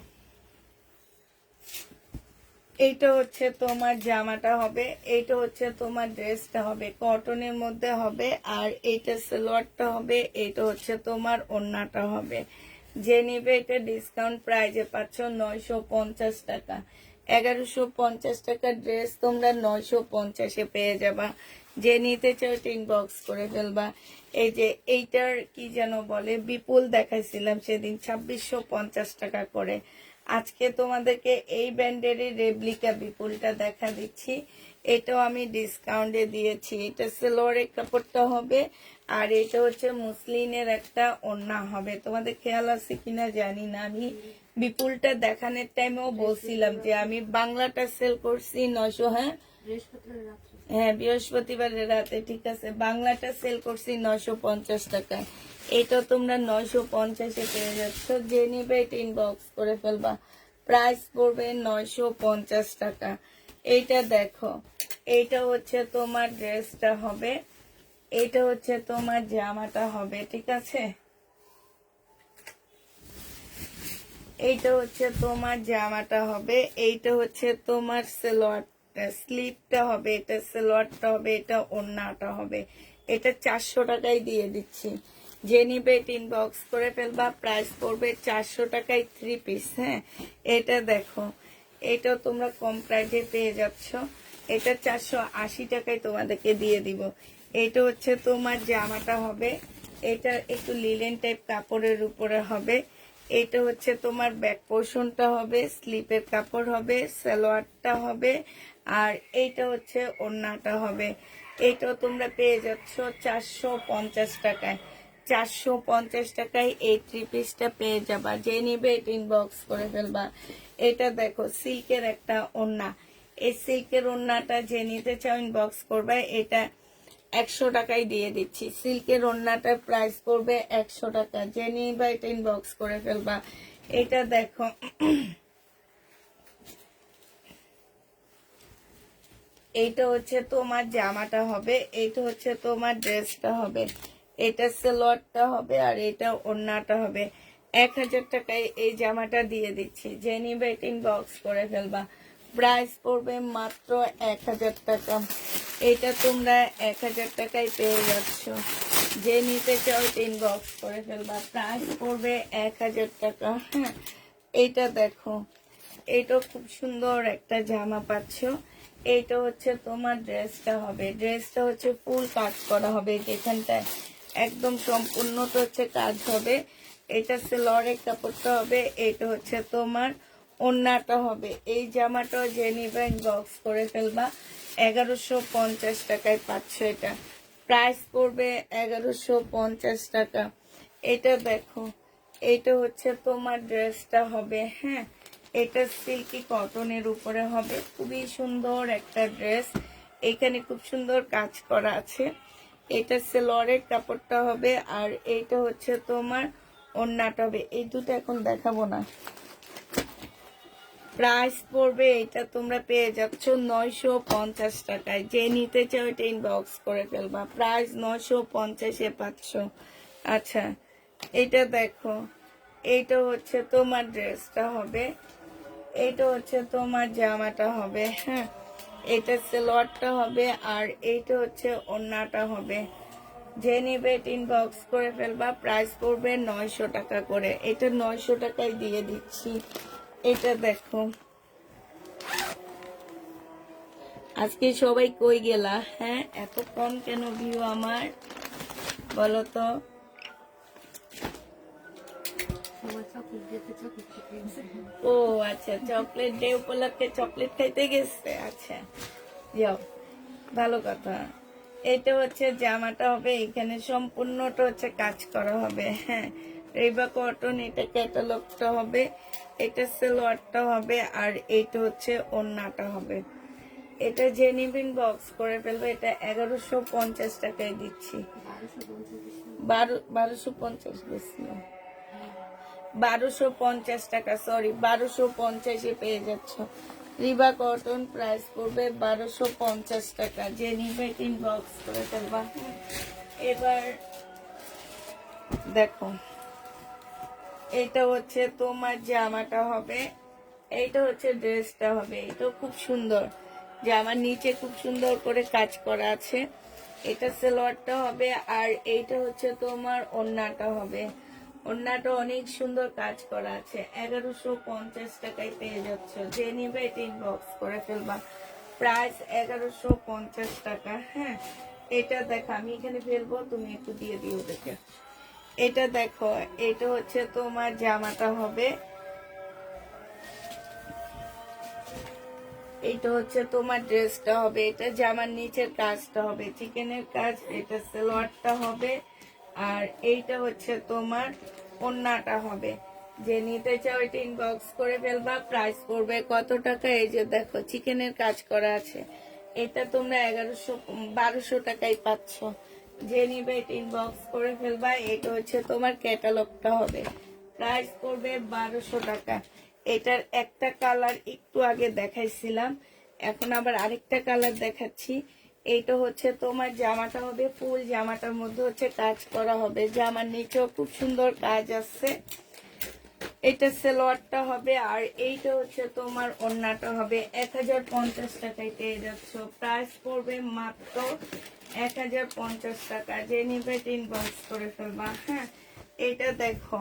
এইটা হচ্ছে তোমার জামাটা হবে, এইটা হচ্ছে তোমার ড্রেসটা হবে, কটনের মধ্যে হবে, আর এইটা সালোয়ারটা হবে, এইটা হচ্ছে তোমার ওড়নাটা হবে। যে নিবে এটা ডিসকাউন্ট প্রাইজে পাচ্ছ 950 টাকা। 1150 টাকার ড্রেস তোমরা 950-এ পেয়ে যাবা। যে নিতে চাও ইনবক্স করে ফেলবা। এই যে এইটার কি যেন বলে, বিপুল দেখাইছিলাম সেদিন 2650 টাকা করে। আজকে তোমাদেরকে এই ব্র্যান্ডেরই রেপ্লিকা বিপুলটা দেখা দিচ্ছি, এটাও আমি ডিসকাউন্টে দিয়েছি। এটা সালোয়ারের কাপড়টা হবে, আর এটা হচ্ছে মুসলিনের একটা ওড়না হবে। তোমাদের খেয়াল আছে কিনা জানি না, আমি বিপুলটা দেখানোর টাইমেও বলছিলাম যে আমি বাংলাটা সেল করছি 900। হ্যাঁ, বৃহস্পতিবারের রাতে, ঠিক আছে। বাংলাটা সেল করছি 950 টাকায়, এটা তোমরা 950-এ পেয়ে যাচ্ছ। যে নিবে এটা ইনবক্স করে ফেলবা, প্রাইস পড়বে 950 টাকা। এইটা দেখো, এইটা হচ্ছে তোমার ড্রেসটা হবে, এইটা হচ্ছে তোমার জামাটা হবে, ঠিক আছে। এইটা হচ্ছে তোমার জামাটা হবে, এইটা হচ্ছে তোমার সালোয়ারটা, স্লিপটা হবে, এটা সালোয়ারটা হবে, এটা ওড়নাটা হবে। এটা 400 টাকায় দিয়ে দিচ্ছি। যে নিবে ইনবক্স করে ফেলবা, প্রাইস পড়বে 400 টাকায় 3 পিস। হ্যাঁ, এটা দেখো, এটা তোমরা কম প্রাইসে পেয়ে যাচ্ছ। এটা 480 টাকায় তোমাদেরকে দিয়ে দিব। এটা হচ্ছে তোমার জামাটা হবে, এটা একটু লিলেন টাইপ কাপড়ের উপরে হবে। এটা হচ্ছে তোমার ব্যাক পোর্শনটা হবে, স্লিপের কাপড় হবে, সালোয়ারটা হবে, আর এইটা হচ্ছে ওড়নাটা হবে। এইটাও তোমরা পেয়ে যাচ্ছ 450 টাকায়। 450 টাকায় এই 3 পিসটা পেয়ে যাবা। যে নিবে এটা ইনবক্স করে ফেলবা। এটা দেখো সিল্কের একটা ওড়না, এই সিল্কের ওড়নাটা যে নিতে চাও ইনবক্স করবা। এটা 100 টাকায় দিয়ে দিচ্ছি। সিল্কের ওড়নাটার প্রাইস পড়বে 100 টাকা। যে নিবা এটা ইনবক্স করে ফেলবা। এটা দেখো, এইটা হচ্ছে তোমার জামাটা হবে, এইটা হচ্ছে তোমার ড্রেসটা হবে, এটা সালোয়ারটা হবে, আর এটা ওড়নাটা হবে। 1000 টাকায় এই জামাটা দিয়ে দিচ্ছি। যে নিবে এটা ইনবক্স করে ফেলবা। প্রাইস পড়বে মাত্র 1000 টাকা। এটা তোমরা 1000 টাকায় পেয়ে যাচ্ছ। যে নিতে চাও ইনবক্স করে ফেলবা। প্রাইস পড়বে 1000 টাকা। হ্যাঁ, এইটা দেখো, এইটা খুব সুন্দর একটা জামা পাচ্ছ। এইটা হচ্ছে তোমার ড্রেসটা হবে, ড্রেসটা হচ্ছে ফুল কাজ করা হবে, যেখানটায় একদম সম্পূর্ণটা হচ্ছে কাজ হবে। এটা সালোয়ারের কাপড়টা হবে, এটা হচ্ছে তোমার ওড়নাটা হবে। এই জামাটাও যে নিবে বক্স করে ফেলবা। 1150 টাকায় পাচ্ছ এটা। প্রাইস পড়বে 1150 টাকা। এটা দেখো, এটা হচ্ছে তোমার ড্রেসটা হবে। হ্যাঁ, এটা সিল্কি কটনের উপরে হবে, খুবই সুন্দর একটা ড্রেস। এখানে খুব সুন্দর কাজ করা আছে। এটা সালোয়ারের কাপড়টা হবে, আর এইটা হচ্ছে তোমার ওড়নাটা হবে। এই দুটো এখন দেখাবো না। প্রাইস পড়বে, এটা তোমরা পেয়ে যাচ্ছ 950 টাকায়। যে নিতে চাও এটা ইনবক্স করে ফেলবা। প্রাইস 950-এ পাচ্ছ। আচ্ছা, এটা দেখো, এইটা হচ্ছে তোমার ড্রেসটা হবে, এইটা হচ্ছে তোমার জামাটা হবে। হ্যাঁ, এটা সালোয়ারটা হবে, আর এইটা হচ্ছে ওড়নাটা হবে। যে নিবে ইনবক্স করে ফেলবা। প্রাইস পড়বে 900 টাকা করে। এটা 900 টাকায় দিয়ে দিচ্ছি। এটা দেখো, আজকে সবাই কই গেলা? হ্যাঁ, এত কম কেন ভিউ আমার, বলো তো? ও আচ্ছা, চকলেট ডে উপলক্ষে চকলেট খাইতে গেছে। আচ্ছা, যাও, ভালো কথা। এটা হচ্ছে জামাটা হবে, এখানে সম্পূর্ণটা হচ্ছে কাজ করা হবে। হ্যাঁ, রেবা কটন, এটা ক্যাটালগটা হবে, এটা সালোয়ারটা হবে, আর এইটা হচ্ছে ওড়নাটা হবে। এটা জেনিবিন বক্স করে ফেলবে। এটা 1150 টাকায় দিচ্ছি। 1250 দিচ্ছি, 1250 টাকা, সরি 1250-এ পেয়ে যাচ্ছ। রিবা কটন, প্রাইস পড়বে 1250 টাকা। যে নিবে ইনবক্স করে ফেলবা। এবার দেখো, এটা হচ্ছে তোমার জামাটা হবে, এইটা হচ্ছে ড্রেসটা হবে। এটা খুব সুন্দর, জামার নিচে খুব সুন্দর করে কাজ করা আছে। এটা সালোয়ারটা হবে, আর এইটা হচ্ছে তোমার ওড়নাটা হবে। ওড়নাটা অনেক সুন্দর কাজ করা আছে। 1150 টাকায় পেয়ে যাচ্ছ। যে নিবে এটা ইনবক্স করে ফেলবা। প্রাইস 1150 টাকা। হ্যাঁ, এটা দেখো, আমি এখানে ফেলবো, তুমি একটু দিয়ে দিও দেখে। এটা দেখো, এটা হচ্ছে তোমার জামাটা হবে, এটা হচ্ছে তোমার ড্রেসটা হবে। এটা জামার নিচের কাজটা হবে চিকেনের কাজ, এটা সালোয়ারটা হবে, আর এইটা হচ্ছে তোমার ওড়নাটা হবে। যে নিতে চাও এটা ইনবক্স করে ফেলবা। প্রাইস পড়বে কত টাকা? এই যে দেখো, চিকেনের কাজ করা আছে। এটা তোমরা 1200 টাকায় পাচ্ছ। যে নিবে এটা ইনবক্স করে ফেলবা। এটা হচ্ছে তোমার ক্যাটালগটা হবে। প্রাইস পড়বে 1200 টাকা। এটার একটা কালার একটু আগে দেখাইছিলাম, এখন আবার আরেকটা কালার দেখাচ্ছি। এইটা হচ্ছে তোমার জামাটা হবে ফুল, জামাটার মধ্যে হচ্ছে কাজ করা হবে, জামার নিচেও খুব সুন্দর কাজ আছে। এটা সালোয়ারটা হবে, আর এইটা হচ্ছে তোমার ওড়নাটা হবে। 1050 টাকায় পেয়ে যাচ্ছ। প্রাইস পড়বে মাত্র 1050 টাকা। যে নিবে ইনবক্স করে ফেলবা। হ্যাঁ, এটা দেখো,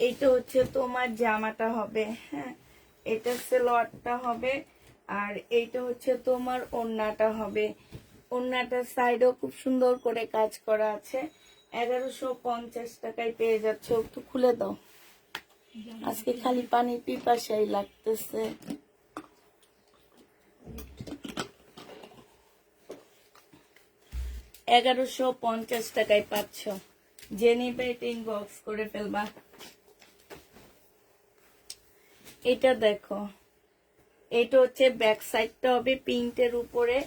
এইটা হচ্ছে তোমার জামাটা হবে। হ্যাঁ, এটা সালোয়ারটা হবে, আর এইটা হচ্ছে তোমার ওড়নাটা হবে। ওড়নাটার সাইডেও খুব সুন্দর করে কাজ করা আছে। 1150 টাকায় পেয়ে যাচ্ছ। একটু খুলে দাও, আজকে খালি পানি পিপাসাই লাগতেছে। 1150 টাকায় পাচ্ছ। যে নিবে ইনবক্স করে ফেলবা। এটা দেখো, এটা হচ্ছে ব্যাক সাইডটা হবে প্রিন্টের উপরে,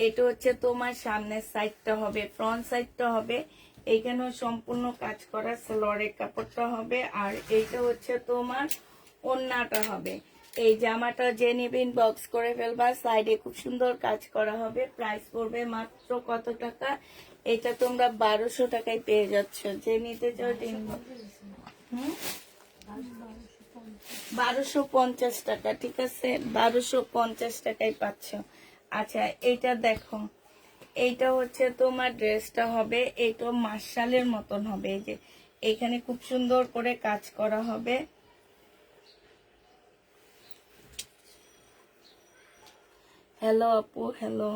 এটা হচ্ছে তোমার সামনের সাইডটা হবে, ফ্রন্ট সাইডটা হবে। এইখানেও সম্পূর্ণ কাজ করা সালোয়ারের কাপড়টা হবে, আর এইটা হচ্ছে তোমার ওড়নাটা হবে। এই জামাটা যে নিবে ইনবক্স করে ফেলবা। সাইডে খুব সুন্দর কাজ করা হবে। প্রাইস পড়বে মাত্র কত টাকা? এটা তোমরা 1200 টাকায় পেয়ে যাচ্ছ। যে নিতে চাও ইনবক্স। 1250 টাকা, ঠিক আছে, 1250 টাকায় পাচ্ছ। আচ্ছা, এইটা দেখো, এইটা হচ্ছে তোমার ড্রেসটা হবে, এইটা মার্শালের মতন হবে। এই যে এখানে খুব সুন্দর করে কাজ করা হবে। হ্যালো আপু, হ্যালো।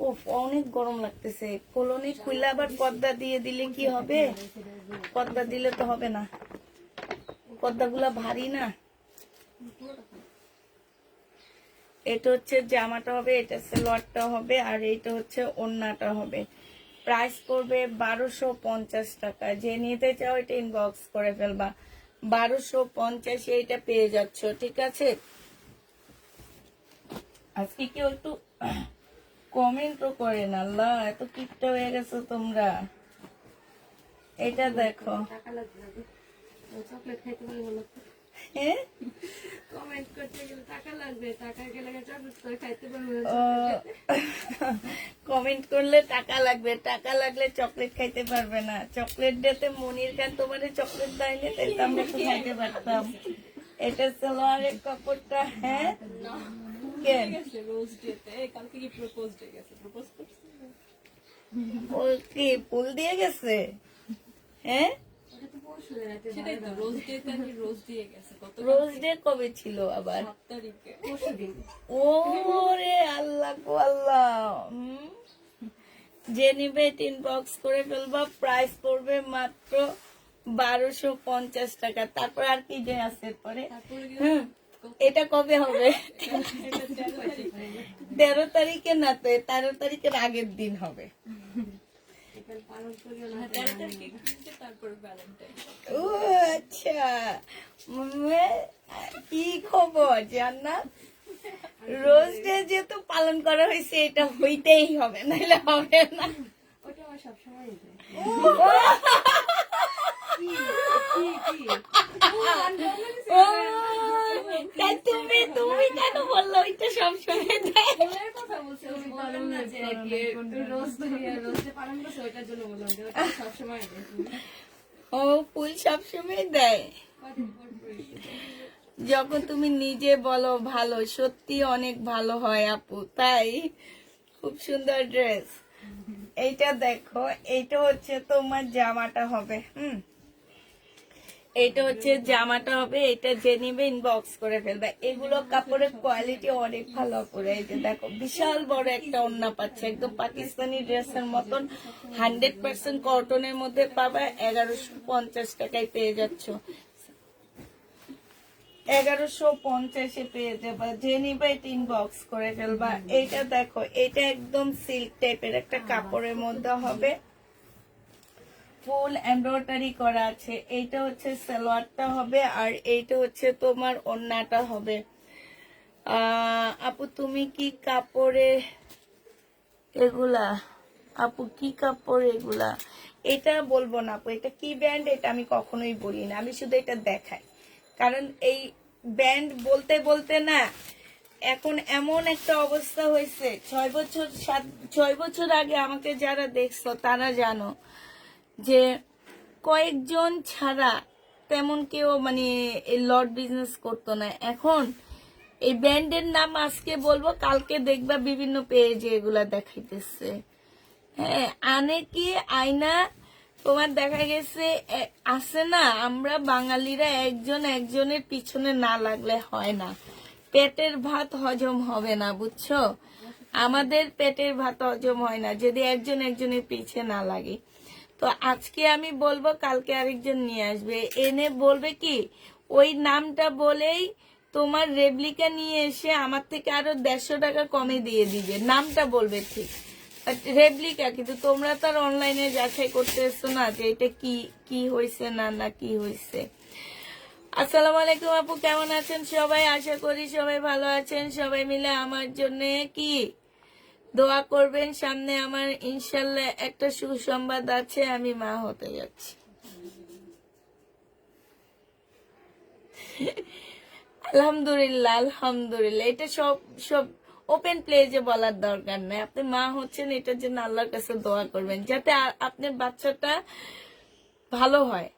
ও, অনেক গরম লাগতেছে। কলোনি খুলে আবার পর্দা দিয়ে দিলে কি হবে? পর্দা দিলে তো হবে না, পর্দাগুলা ভারী না। এটা হচ্ছে জামাটা হবে, এটা সালোয়ারটা হবে, আর এইটা হচ্ছে ওড়নাটা হবে। প্রাইস করবে 1250 টাকা। যে নিতে চাও এটা ইনবক্স করে ফেলবা। 1250 এইটা পেয়ে যাচ্ছ, ঠিক আছে। আজকে কেউ একটু কমেন্টও করে না, আল্লাহ এত কিপটা হয়ে গেছো তোমরা। এটা দেখো, চকলেট খাইতে বলে বলো, হ্যাঁ, কমেন্ট করতে গেলে টাকা লাগবে, টাকা গেলে চকলেট করে খাইতে বলবে। কমেন্ট করলে টাকা লাগবে, টাকা লাগলে চকলেট খাইতে পারবে না। চকলেট দিতে মনির খান তোমার চকলেট দেয়নি, তাহলে তো আমরা একটু খাইতে পারতাম। এটা সালোয়ারের কাপড়টা। হ্যাঁ, কেন রোজ ডেতে কালকে কি প্রপোজ ডে গেছে, প্রপোজ করছে, ও কি ফুল দিয়ে গেছে? হ্যাঁ, ওটা তো পরশু রাতে, সেটাই তো রোজ ডেতে আর কি, রোজ দিয়ে গেছে। কত রোজ ডে কবে ছিল আবার? 7 তারিখে, পরশুদিন। ওরে আল্লাহ গো আল্লাহ। যে নিবে ইনবক্স করে ফেলবা। প্রাইস পড়বে মাত্র 1250 টাকা। তারপর আর কি যে আছে পরে? এটা কবে হবে? 13 তারিখে না তো, 13 তারিখের আগের দিন হবে। ও আচ্ছা, কি খবর জান্নাত? রোজ ডে যেহেতু পালন করা হয়েছে, এটা হইতেই হবে, নাহলে হবে না। ওটা আমার সবসময় তাই তুমি তুমি কেন বললো ওইটা সবসময় দেয়? কথা বলছে, বললাম না যে রোজ ডে পালন করছে, ওইটার জন্য বললাম যে ওটা সবসময় ও, ফুল সবসময় দেয়। যখন তুমি নিজে বলো ভালো, সত্যি অনেক ভালো হয় আপু, তাই খুব সুন্দর ড্রেস। এইটা দেখো, এইটা হচ্ছে তোমার জামাটা হবে। এইটা হচ্ছে জামাটা হবে। এটা যে নিবে ইনবক্স করে ফেলবে। এগুলো কাপড়ের কোয়ালিটি অনেক ভালো করে। এই যে দেখো, বিশাল বড় একটা ওড়না পাচ্ছে, একদম পাকিস্তানি ড্রেসের মতন। 100% কটনের মধ্যে পাবে। 1150 টাকায় পেয়ে যাচ্ছ। 1150 পেয়ে যাবা। যে নিবে ইনবক্স করে ফেলবা। এইটা দেখো, এটা একদম সিল্ক টাইপের একটা কাপড়ের মধ্যে হবে, ফুল এমব্রয়ডারি করা আছে। এইটা হচ্ছে সালোয়ারটা হবে, আর এইটা হচ্ছে তোমার ওড়নাটা হবে। আপু তুমি কি কাপড়ে এগুলা? আপু কি কাপড় এগুলা? এটা বলবো না আপু, এটা কি ব্র্যান্ড এটা আমি কখনোই বলি না, আমি শুধু এটা দেখাই। কারণ এই ব্র্যান্ড বলতে বলতে না এখন এমন একটা অবস্থা হয়েছে, 6 বছর আগে আমাকে যারা দেখছো তারা জানো যে কয়েকজন ছাড়া তেমন কেউ মানে এই লট বিজনেস করতো না। এখন এই ব্র্যান্ডের নাম আজকে বলবো, কালকে দেখবা বিভিন্ন পেজে এগুলা দেখাইতেছে। হ্যাঁ, আনে কি আয়না তোমার দেখা গেছে আছে না, আমরা বাঙালিরা একজন একজনের পিছনে না লাগলে হয় না, পেটের ভাত হজম হবে না, বুঝছো? আমাদের পেটের ভাত হজম হয় না যদি একজন একজনের পিছে না লাগে। তো আজকে আমি বলবো, কালকে আরেকজন নিয়ে আসবে, এনে বলবে কি ওই নামটা বলেই তোমার রেপ্লিকা নিয়ে এসে আমার থেকে আরো 150 টাকা কমে দিয়ে দিবে, নামটা বলবে ঠিক রেপ্লিকা, কিন্তু তোমরা তো আর অনলাইনে যাচাই করতে এসছো না যে এটা কি কি হয়েছে না কি হয়েছে। আসসালামু আলাইকুম আপু, কেমন আছেন সবাই? আশা করি সবাই ভালো আছেন। সবাই মিলে আমার জন্য কি দোয়া করবেন। সামনে আমার ইনশাল্লাহ একটা সুসংবাদ আছে, আমি মা হতে যাচ্ছি। আলহামদুলিল্লাহ আলহামদুলিল্লাহ, এটা সব সব ওপেন প্লেজে বলার দরকার নাই। আপনি মা হচ্ছেন এটার জন্য আল্লাহর কাছে দোয়া করবেন যাতে আপনার বাচ্চাটা ভালো হয়,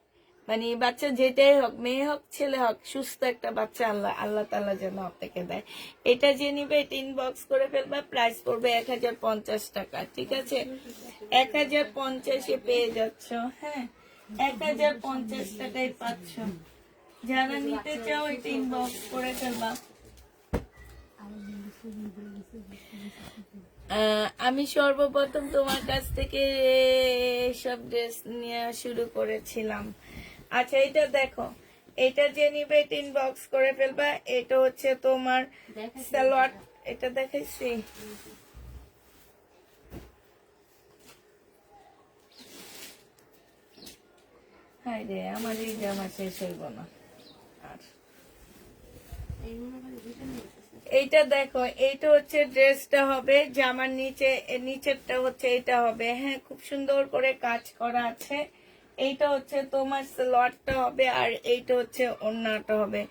মানে বাচ্চা যেটাই হোক, মেয়ে হোক ছেলে হোক, সুস্থ একটা বাচ্চা আল্লাহ তাআলা যেন আপনাকে দেয়। এটা যে নিবে এটা ইনবক্স করে ফেলবা, প্রাইস পড়বে 1050 টাকা, ঠিক আছে? 1050 পেয়ে যাচ্ছ। হ্যাঁ, 1050 টাকায় পাচ্ছ। যারা নিতে চাও এটা ইনবক্স করে ফেলবা। আমি সর্বপ্রথম তোমার কাছ থেকে সব ড্রেস নিয়ে শুরু করেছিলাম। আচ্ছা, এটা দেখো, এটা যে নিবে এটা ইনবক্স করে ফেলবা। এটা হচ্ছে তোমার সালোয়ার, এটা দেখাইছি। হাই রে, আমার এই জামা শেষ হইব না আর। এইটা দেখো, এইটা হচ্ছে ড্রেসটা হবে, জামার নিচেরটা হচ্ছে এটা হবে। হ্যাঁ, খুব সুন্দর করে কাজ করা আছে। এইটা হচ্ছে তোমার সালোয়ারটা হবে, আর এইটা হচ্ছে ওড়নাটা হবে।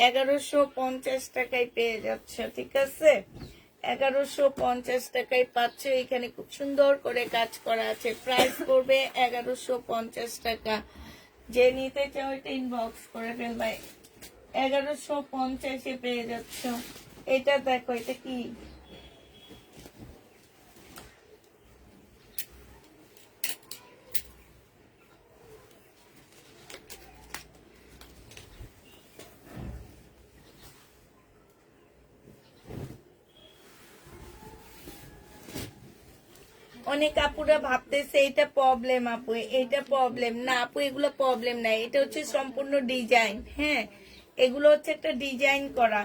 1150 টাকায় পেয়ে যাচ্ছে, ঠিক আছে? 1150 টাকায় পাচ্ছ। এখানে খুব সুন্দর করে কাজ করা আছে, প্রাইস পড়বে 1150 টাকা। যে নিতে চাও এটা ইনবক্স করে ফেলবে। 1150 পেয়ে যাচ্ছ। এটা দেখো, এটা কি অনেক আপুরা ভাবতেছে এটা প্রবলেম আপু, এটা প্রবলেম না আপু, এগুলো প্রবলেম নাই, এটা হচ্ছে সম্পূর্ণ ডিজাইন। হ্যাঁ, এগুলো হচ্ছে একটা ডিজাইন করা।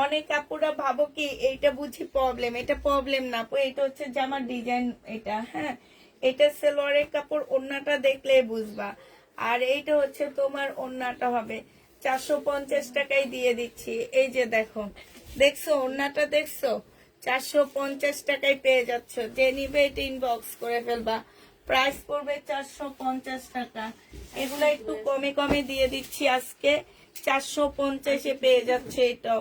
অনেক আপুরা ভাবো কি এইটা বুঝি প্রবলেম, এটা প্রবলেম না আপু, এটা হচ্ছে জামার ডিজাইন এটা। হ্যাঁ, এটা সালোয়ারের কাপড়, ওড়নাটা দেখলে বুঝবা। আর এইটা হচ্ছে তোমার ওড়নাটা হবে। 450 টাকায় দিয়ে দিচ্ছি। এই যে দেখো, দেখছো ওড়নাটা, দেখছো? 450 টাকায় পেয়ে যাচ্ছ। যে নিবে এটা ইনবক্স করে ফেলবা, প্রাইস পড়বে 450 টাকা। এগুলো একটু কমে কমে দিয়ে দিচ্ছি আজকে, 450 পেয়ে যাচ্ছে। এটা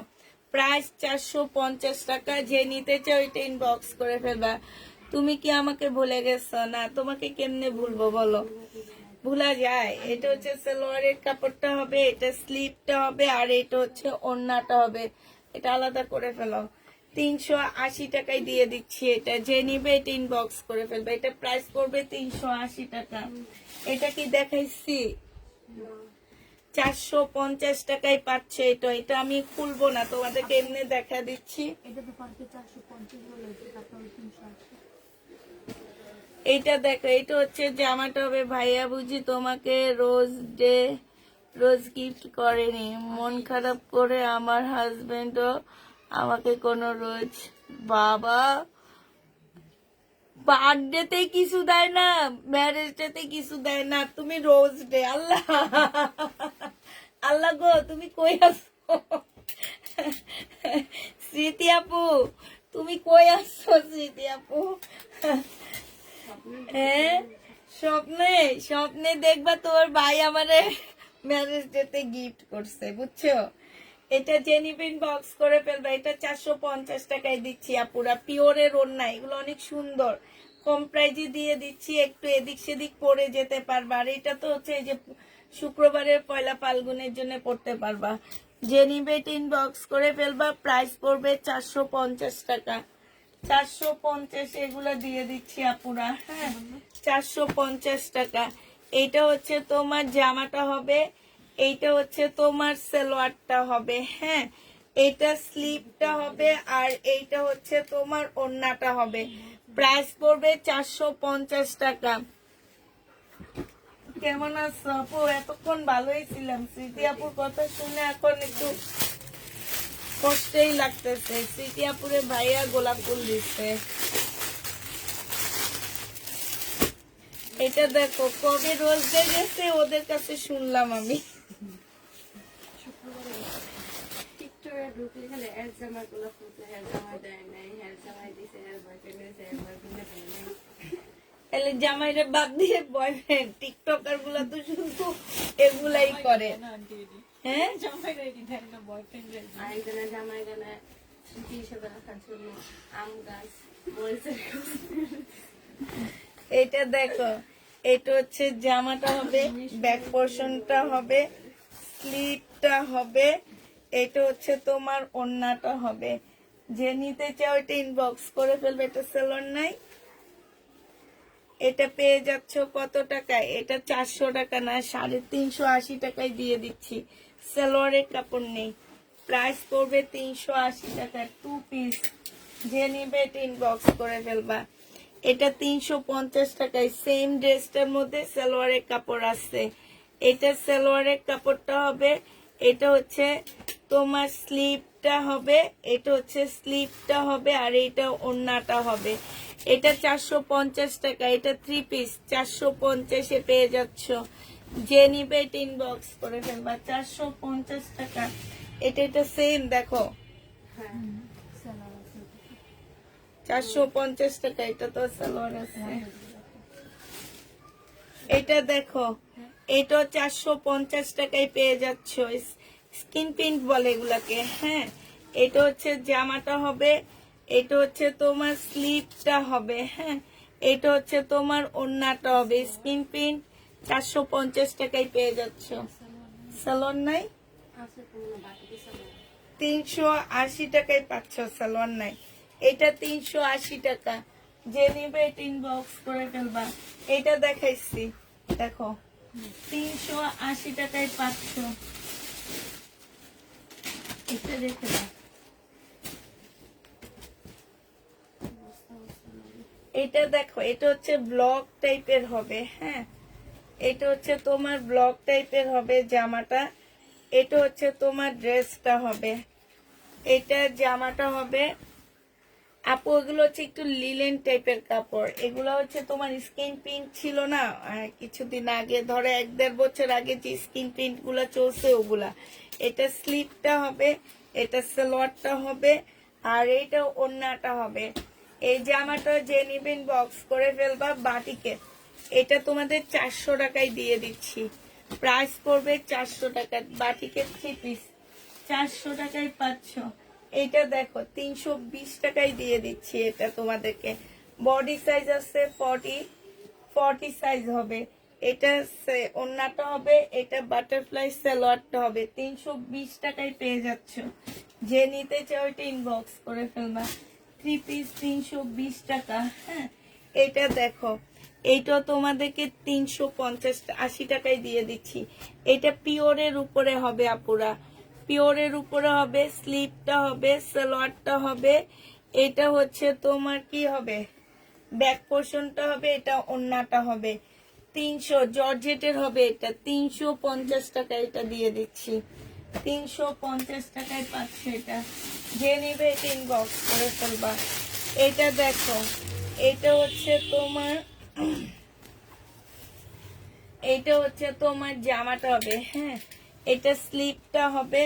প্রাইস 450 টাকা। যে নিতে চাও এটা ইনবক্স করে ফেলবা। তুমি কি আমাকে ভুলে গেছো? না, তোমাকে কেমনে ভুলবো বলো, ভুলা যায়? এটা হচ্ছে সালোয়ারের কাপড়টা হবে, এটা স্লিপটা হবে, আর এটা হচ্ছে ওড়নাটা হবে। এটা আলাদা করে ফেলো। 380 টাকায় দিয়ে দিচ্ছি এটা। যে নিবে এটা ইনবক্স করে ফেলবে। এটা প্রাইস পড়বে 380 টাকা। এটা কি দেখাইছি? 450 টাকায় পাচ্ছে এটা। এটা আমি খুলবো না, তোমাদেরকে এমনি দেখা দিচ্ছি। এইটা দেখো, এটা হচ্ছে জামাটা হবে। ভাইয়া বুঝি তোমাকে রোজ গিফট করেনি, মন খারাপ করে আমার হাজবেন্ডও আমাকে কোনো রোজ, বাবা, বার্থডেতে কিছু দেয় না, ম্যারেজ ডেতে কিছু দেয় না, তুমি রোজ ডে, আল্লাহ আল্লাহ গো, তুমি কই আছো? স্মৃতি আপু, তুমি কই আছো স্মৃতি আপু? হ্যাঁ, স্বপ্নে স্বপ্নে দেখবা তোর ভাই আমারে ম্যারেজ ডেতে গিফট করছে, বুঝছো? এটা জেনিফিন বক্স করে ফেলবা। এটা 450 টাকায় দিচ্ছি আপুরা, পিওরের ওড়না। এগুলো অনেক সুন্দর, কম প্রাইজে দিয়ে দিচ্ছি। একটু এদিক সেদিক পরে যেতে পারবা। আর এটা তো হচ্ছে এই যে শুক্রবারের পয়লা ফাল্গুনের জন্য পড়তে পারবা। জেনিবেট ইনবক্স করে ফেলবা। প্রাইস পড়বে 450 টাকা। 450 এগুলো দিয়ে দিচ্ছি আপুরা। হ্যাঁ, 450 টাকা। এইটা হচ্ছে তোমার জামাটা হবে, এইটা হচ্ছে তোমার সালোয়ারটা হবে। হ্যাঁ, এইটা স্লিপটা হবে, আর এইটা হচ্ছে তোমার ওড়নাটা হবে। প্রাইস পড়বে 450 টাকা। কেমন আছো আপু? এতক্ষণ ভালোই ছিলাম, স্মৃতি আপুর কথা শুনে এখন একটু কষ্টই লাগতেছে। স্মৃতি আপুরে ভাইয়া গোলাপ ফুল দিচ্ছে। এটা দেখো কবে রোজ ডে গেছে ওদের কাছে শুনলাম আমি। টিকটকে ঢুকলে খালি এর জামাই গুলো ফুটলে, এর জামাই দেয় নাই, এর জামাই দিছে, এর বয়ফ্রেন্ড দিছে, এর বয়ফ্রেন্ড দেয় নাই। তাহলে জামাইরে বাদ দিয়ে বয়ফ্রেন্ড, টিকটকার গুলা তো শুধু এগুলাই করে। হ্যাঁ, আরেকজনের জামাই গানে স্মৃতি হিসেবে রাখার জন্য আম গাছ, মরিচের গাছ। এটা দেখো, এটা হচ্ছে জামাটা হবে, ব্যাক পোর্শনটা হবে, স্লিপটা হবে, এটা হচ্ছে তোমার ওড়নাটা হবে। যে নিতে চাও এটা ইনবক্স করে ফেলবে। এটা সেলর নাই, এটা পেয়ে যাচ্ছ কত টাকায়? এটা 400 টাকা না, 380 টাকায় দিয়ে দিচ্ছি। সালোয়ারের কাপড় নেই, প্রাইস পড়বে 380 টাকা। 2 পিস, যে নিবে এটা ইনবক্স করে ফেলবা। এটা 350 টাকায়। সেম ড্রেসটার মধ্যে সালোয়ারের কাপড় আছে। এটা সালোয়ারের কাপড়টা হবে, এটা হচ্ছে তোমার স্লিপটা হবে, এটা হচ্ছে স্লিপটা হবে, আর এটা ওড়নাটা হবে। এটা 450 টাকা। এটা 3 পিস 450 এ পেয়ে যাচ্ছ। যে নিবে এটা ইনবক্স করে ফেলবা। 450 টাকা। এটা সেম দেখো, হ্যাঁ, 450 টাকা। এটা তো সালোয়ার আছে। এটা দেখো, এটা 450 টাকায় পেয়ে যাচ্ছ। স্কিন প্রিন্ট বলে এগুলাকে। হ্যাঁ, এটা হচ্ছে জামাটা হবে, এটা হচ্ছে তোমার স্লিপটা হবে। হ্যাঁ, এটা হচ্ছে তোমার ওড়নাটা হবে। স্কিন প্রিন্ট 450 টাকায় পেয়ে যাচ্ছ। সালোয়ার নাই, আছে কোনো বাকি কিছু না। 380 টাকায় পাচ্ছ। সালোয়ার নাই, এটা 380 টাকা। যে নিবে এটা ইনবক্স করে ফেলবা। এটা দেখাইছি, দেখো 380 টাকায় পাচ্ছ। এটা দেখে দাও। এটা দেখো, এটা হচ্ছে ব্লক টাইপের হবে। হ্যাঁ, এটা হচ্ছে তোমার ব্লক টাইপের হবে জামাটা। এটা হচ্ছে তোমার ড্রেসটা হবে। এটা জামাটা হবে আপু। এগুলো হচ্ছে একটু লিলেন টাইপের কাপড়। এগুলো হচ্ছে তোমার স্কিন প্রিন্ট ছিল না কিছুদিন আগে, ধরো 1-1.5 বছর আগে যে স্কিন প্রিন্ট গুলা চলছে ওগুলা। এটা স্লিপটা হবে, এটা সালোয়ারটা হবে, আর এইটা ওড়নাটা হবে। এই জামাটা যে নিবেন বক্স করে ফেলবা বাটিকে। এটা তোমাদের 400 টাকায় দিয়ে দিচ্ছি। প্রাইস পড়বে 400 টাকা। বাটিকের 3 পিস 400 টাকায় পাচ্ছ। এটা দেখো 320 টাকায় দিয়ে দিচ্ছি। এটা তোমাদেরকে বডি সাইজ আছে 40 সাইজ হবে। এটা ওড়নাটা হবে, এটা বাটারফ্লাই সালোয়ারটা হবে। 320 টাকায় পেয়ে যাচ্ছ। যে নিতে চাও এটা ইনবক্স করে ফেলবা। 3 পিস 320 টাকা। হ্যাঁ, এটা দেখো, এইটা তোমাদেরকে 380 টাকায় দিয়ে দিচ্ছি। এটা পিওরের উপরে হবে আপুরা, পিওরের উপরে হবে। স্লিপটা হবে, সালোয়ারটা হবে, এটা হচ্ছে তোমার কি হবে, ব্যাক পোর্শনটা হবে, এটা ওড়নাটা হবে। 300 জর্জেটের হবে। এটা 350 টাকা। এটা দিয়ে দিচ্ছি 350 টাকায় পাচ্ছে। এটা যে নিবে এটা ইনবক্স করে ফেলবা। এটা দেখো, এটা হচ্ছে তোমার এইটা হচ্ছে তোমার জামাটা হবে। হ্যাঁ, এটা স্লিপটা হবে,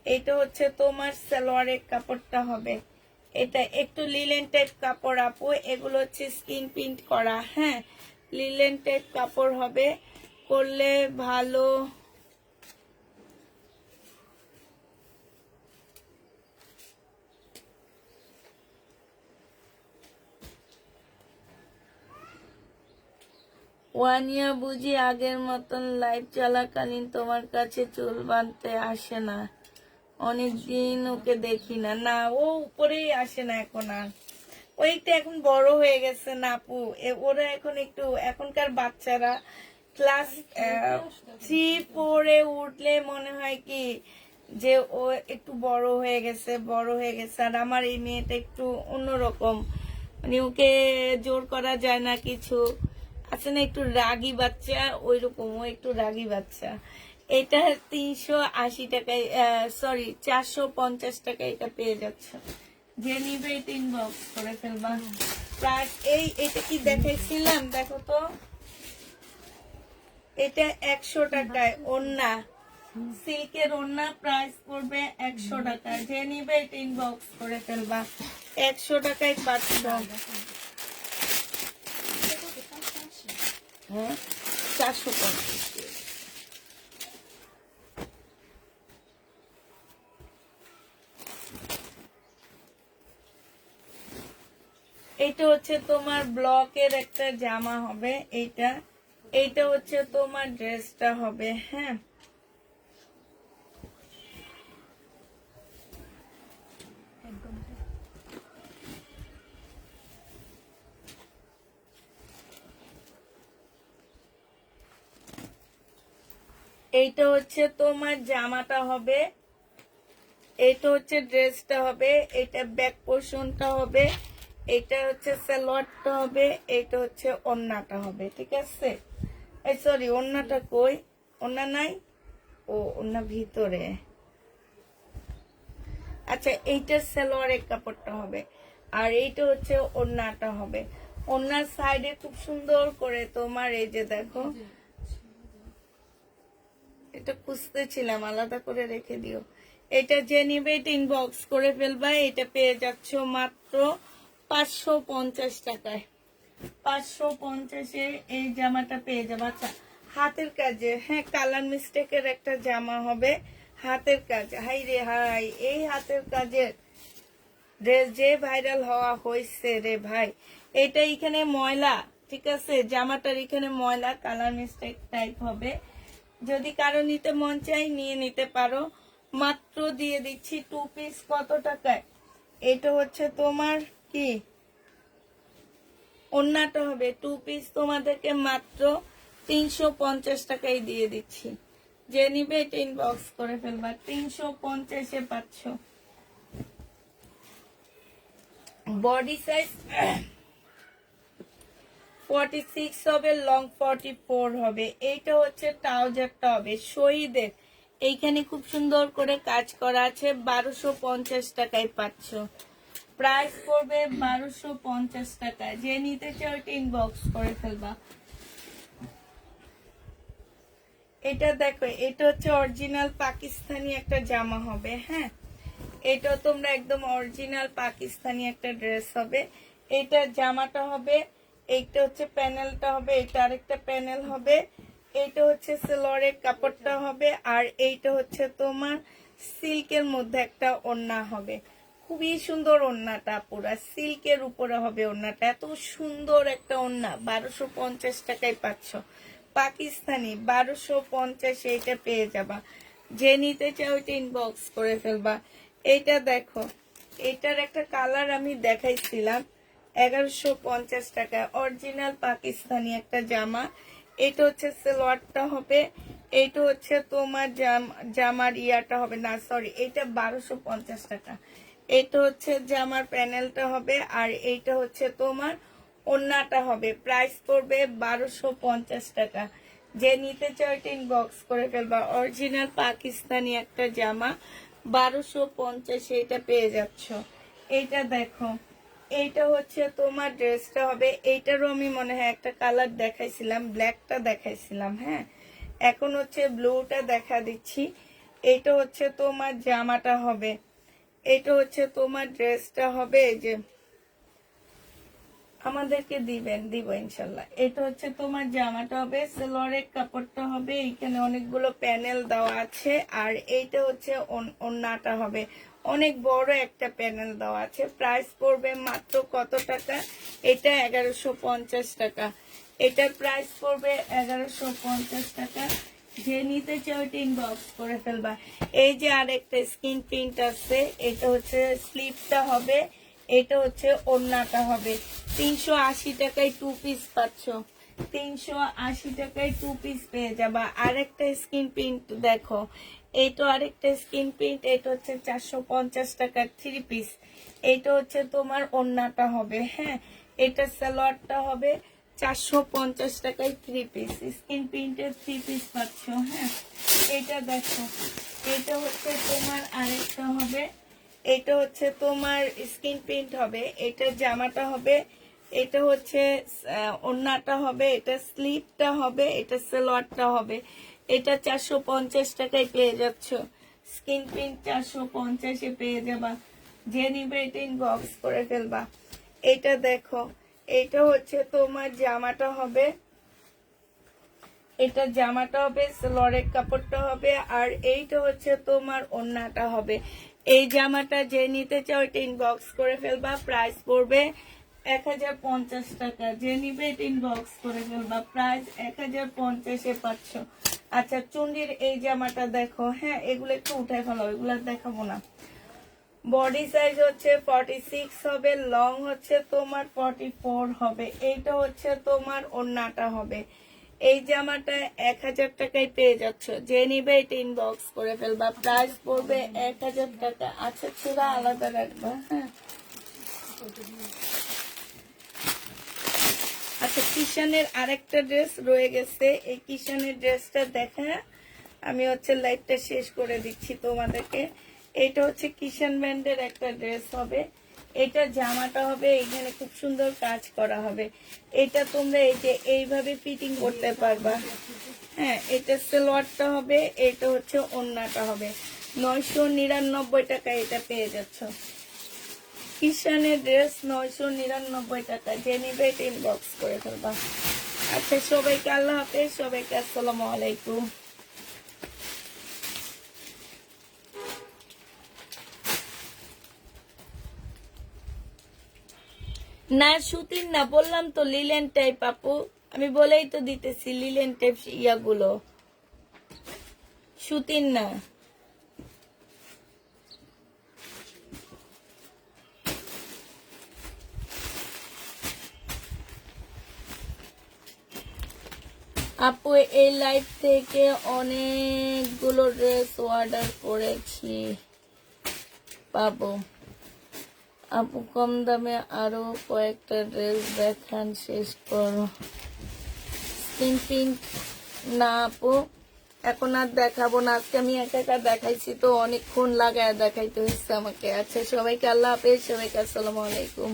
এটা হচ্ছে তোমার সালোয়ারের কাপড়টা হবে। এটা একটু লিলেন টাইপ কাপড় আপু। এগুলো হচ্ছে স্কিন প্রিন্ট করা। হ্যাঁ, লিলেন টাইপ কাপড় হবে, করলে ভালো। ওয়ানিয়া বুঝি আগের মতন লাইভ চলাকালীন তোমার কাছে চুল বাঁধতে আসে না? অনেকদিন ওকে দেখি না। না, ও উপরেই আসে না এখন আর। ওইটা এখন বড় হয়ে গেছে না আপু, ওরা এখন একটু, এখনকার বাচ্চারা ক্লাস 3-4-এ উঠলে মনে হয় কি যে ও একটু বড় হয়ে গেছে, বড় হয়ে গেছে। আর আমার এই মেয়েটা একটু অন্যরকম, মানে ওকে জোর করা যায় না কিছু, আছে না একটু রাগী বাচ্চা, ওই রকম ও একটু রাগী বাচ্চা। এটা 380 টাকায়, সরি 450 টাকা এটা পেয়ে যাচ্ছে। যে নিবে এটা ইনবক্স করে ফেলবা। প্রায় এটা কি দেখাইছিলাম, দেখো তো, এটা 100 টাকায় ওড়না, সিল্কের ওড়না, প্রাইস পড়বে 100 টাকা। যে নিবে এটা ইনবক্স করে ফেলবা, 100 টাকায় পাচ্ছ। হ্যাঁ, 450। এটা হচ্ছে তোমার ব্লকের একটা জামা হবে, এইটা হচ্ছে তোমার ড্রেসটা হবে। হ্যাঁ, এইটা হচ্ছে তোমার জামাটা হবে, এইটা হচ্ছে ড্রেসটা হবে, এটা ব্যাক পোর্শনটা হবে, এটা হচ্ছে সালোয়ারটা হবে, এইটা হচ্ছে ওড়নাটা হবে। ঠিক আছে, এই সরি, ওড়নাটা কই, ওড়না নাই, ও ওড়না ভিতরে। আচ্ছা, এইটার সালোয়ারের কাপড়টা হবে, আর এইটা হচ্ছে ওড়নাটা হবে। ওড়নার সাইডে খুব সুন্দর করে তোমার এই যে দেখো, এটা খুঁজতেছিলাম, আলাদা করে রেখে দিও। এটা যে নিবে এটা ইনবক্স করে ফেলবা। এটা পেয়ে যাচ্ছ মাত্র 550 টাকায়। 550-এ এই জামাটা পেয়ে যাবে। আচ্ছা, হাতের কাজে, হ্যাঁ, কালার মিস্টেকের একটা জামা হবে, হাতের কাজ। হাই রে হাই, এই হাতের কাজের ড্রেস যে ভাইরাল হওয়া হয়েছে রে ভাই। এটা এখানে ময়লা, ঠিক আছে, জামাটার এখানে ময়লা, কালার মিস্টেক টাইপ হবে। যদি কারো নিতে মন চাই নিয়ে নিতে পারো, মাত্র দিয়ে দিচ্ছি 2 পিস কত টাকায়। এটা হচ্ছে তোমার কি ওড়নাটা হবে, 2 পিস তোমাদেরকে মাত্র 350 টাকায় দিয়ে দিচ্ছি। যে নিবে এটা ইনবক্স করে ফেলবা, 350-এ পাচ্ছ। বডি সাইজ 46 হবে, লং 44 হবে। এইটা হচ্ছে ট্রাউজারটা হবে শহীদের, এইখানে খুব সুন্দর করে কাজ করা আছে, 1250 টাকায় পাচ্ছ। প্রাইস পড়বে 1250 টাকায়। যে নিতে চাও এটা ইনবক্স করে ফেলবা। এটা দেখো, এটা হচ্ছে অরিজিনাল পাকিস্তানি একটা জামা হবে। হ্যাঁ, এটা তোমরা একদম অরিজিনাল পাকিস্তানি একটা ড্রেস হবে। এটা জামাটা হবে, এইটা হচ্ছে প্যানেলটা হবে, এটা আরেকটা প্যানেল হবে, এইটা হচ্ছে সেলোয়ারের কাপড়টা হবে, আর এইটা হচ্ছে তোমার সিল্কের মধ্যে একটা ওড়না হবে। খুবই সুন্দর ওড়নাটা, পুরা সিল্কের উপরে হবে ওড়নাটা, এত সুন্দর একটা ওড়না। 1250 টাকায় পাচ্ছ, পাকিস্তানি 1250 এইটা পেয়ে যাবা। যে নিতে চাও ওইটা ইনবক্স করে ফেলবা। এইটা দেখো, এটার একটা কালার আমি দেখাইছিলাম, 1150 টাকা, অরিজিনাল পাকিস্তানি একটা জামা। এটা হচ্ছে সালোয়ারটা হবে, এইটা হচ্ছে তোমার জামার ইয়াটা হবে, না সরি, এটা 1250 টাকা। এটা হচ্ছে জামার প্যানেলটা হবে, আর এইটা হচ্ছে তোমার ওড়নাটা হবে। প্রাইস পড়বে 1250 টাকা। যে নিতে চাও এটা ইনবক্স করে ফেলবা। অরিজিনাল পাকিস্তানি একটা জামা, 1250 এটা পেয়ে যাচ্ছ। এইটা দেখো, এইটা হচ্ছে তোমার ড্রেসটা হবে। এইটারও আমি মনে হয় একটা কালার দেখাইছিলাম, ব্ল্যাকটা দেখাইছিলাম। হ্যাঁ, এখন হচ্ছে ব্লুটা দেখা দিচ্ছি। এইটা হচ্ছে তোমার জামাটা হবে, এইটা হচ্ছে তোমার ড্রেসটা হবে। এই যে আমাদেরকে দিবেন, দিব ইনশাল্লাহ। এটা হচ্ছে তোমার জামাটা হবে, সেলোয়ারের কাপড়টা হবে, এখানে অনেকগুলো প্যানেল দেওয়া আছে। আর এইটা হচ্ছে ওড়নাটা হবে, অনেক বড় একটা প্যানেল দেওয়া আছে। প্রাইস পড়বে মাত্র কত টাকা? এটা 1150 টাকা। এটার প্রাইস পড়বে 1150 টাকা। যে নিতে চাও ওইটা ইনবক্স করে ফেলবা। এই যে আরেকটা স্কিন প্রিন্ট আছে, এটা হচ্ছে স্লিপটা হবে, এটা হচ্ছে ওড়নাটা হবে। 380 টাকায় 2 পিস পাচ্ছ, 380 টাকায় 2 পিস পেয়ে যাবা। আরেকটা স্কিন প্রিন্ট দেখো, এইটা আরেকটা স্কিন প্রিন্ট, এটা হচ্ছে 450 টাকার 3 পিস। এইটা হচ্ছে তোমার ওড়নাটা হবে, হ্যাঁ। এটা সালোয়ারটা হবে 450 টাকায় 3 পিস, স্কিন প্রিন্টের 3 পিস পাচ্ছ, হ্যাঁ। এটা দেখো, এটা হচ্ছে তোমার আরেকটা হবে, এটা হচ্ছে তোমার স্কিন প্রিন্ট হবে, এটা জামাটা হবে, এটা হচ্ছে ওড়নাটা হবে, এটা স্লিভটা হবে, এটা সালোয়ারটা হবে। এটা 450 টাকায় পেয়ে যাচ্ছ, স্কিন প্রিন্ট 450-এ পেয়ে যাবা। যে নিবে এটা ইনবক্স করে ফেলবা। এটা দেখো, এটা হচ্ছে তোমার জামাটা হবে, এটা জামাটা হবে, সালোয়ারের কাপড়টা হবে, আর এইটা হচ্ছে তোমার ওড়নাটা হবে। এই জামাটা যে নিতে চাও এটা ইনবক্স করে ফেলবা। প্রাইস পড়বে 1050 টাকা। যে নিবে এটা ইনবক্স করে ফেলবা। প্রাইস 1050-এ পাচ্ছ। আচ্ছা, চুন্ডির এই জামাটা দেখো, হ্যাঁ। এগুলো একটু উঠে ফেলো, এগুলো দেখাবো না। বডি সাইজ হচ্ছে 46 হবে, লং হচ্ছে তোমার 44 হবে। এইটা হচ্ছে তোমার ওড়নাটা হবে। এই জামাটা 1000 টাকায় পেয়ে যাচ্ছ। যে নিবে এটা ইনবক্স করে ফেলবা। প্রাইস পড়বে 1000 টাকা। আচ্ছা, চূড়া আলাদা রাখবা, হ্যাঁ। আচ্ছা, কিষানের আরেকটা ড্রেস রয়ে গেছে, এই কিষানের ড্রেসটা দেখা আমি হচ্ছে লাইভটা শেষ করে দিচ্ছি তোমাদেরকে। এটা হচ্ছে কিষান ব্র্যান্ডের একটা ড্রেস হবে, এটা জামাটা হবে, এখানে খুব সুন্দর কাজ করা হবে। এটা তোমরা এই যে এইভাবে ফিটিং করতে পারবা, হ্যাঁ। এটা সালোয়ারটা হবে, এটা হচ্ছে ওড়নাটা হবে। 999 টাকায় এটা পেয়ে যাচ্ছ। কিষানের ড্রেস 999 টাকা। যে নিবে এটা ইনবক্স করে ফেলবা। আচ্ছা, সবাইকে আল্লাহ হাফেজ, সবাইকে আসসালামু আলাইকুম। না, সুতির না, বললাম তো লিলেন টাইপ আপু, আমি বলেই তো দিতেছি লিলেন টাইপ ইয়াগুলো, সুতির না। আপু এই লাইভ থেকে অনেকগুলো ড্রেস অর্ডার করেছি, পাবো? আপু কম দামে আরো কয়েকটা ড্রেস দেখান, শেষ করো। স্কিন প্রিন্ট না আপু, এখন আর দেখাবো না। আজকে আমি একা একা দেখাইছি তো, অনেকক্ষণ লাগায় দেখাইতে হচ্ছে আমাকে। আচ্ছা, সবাইকে আল্লাহ হাফেজ, সবাইকে আসসালামু আলাইকুম।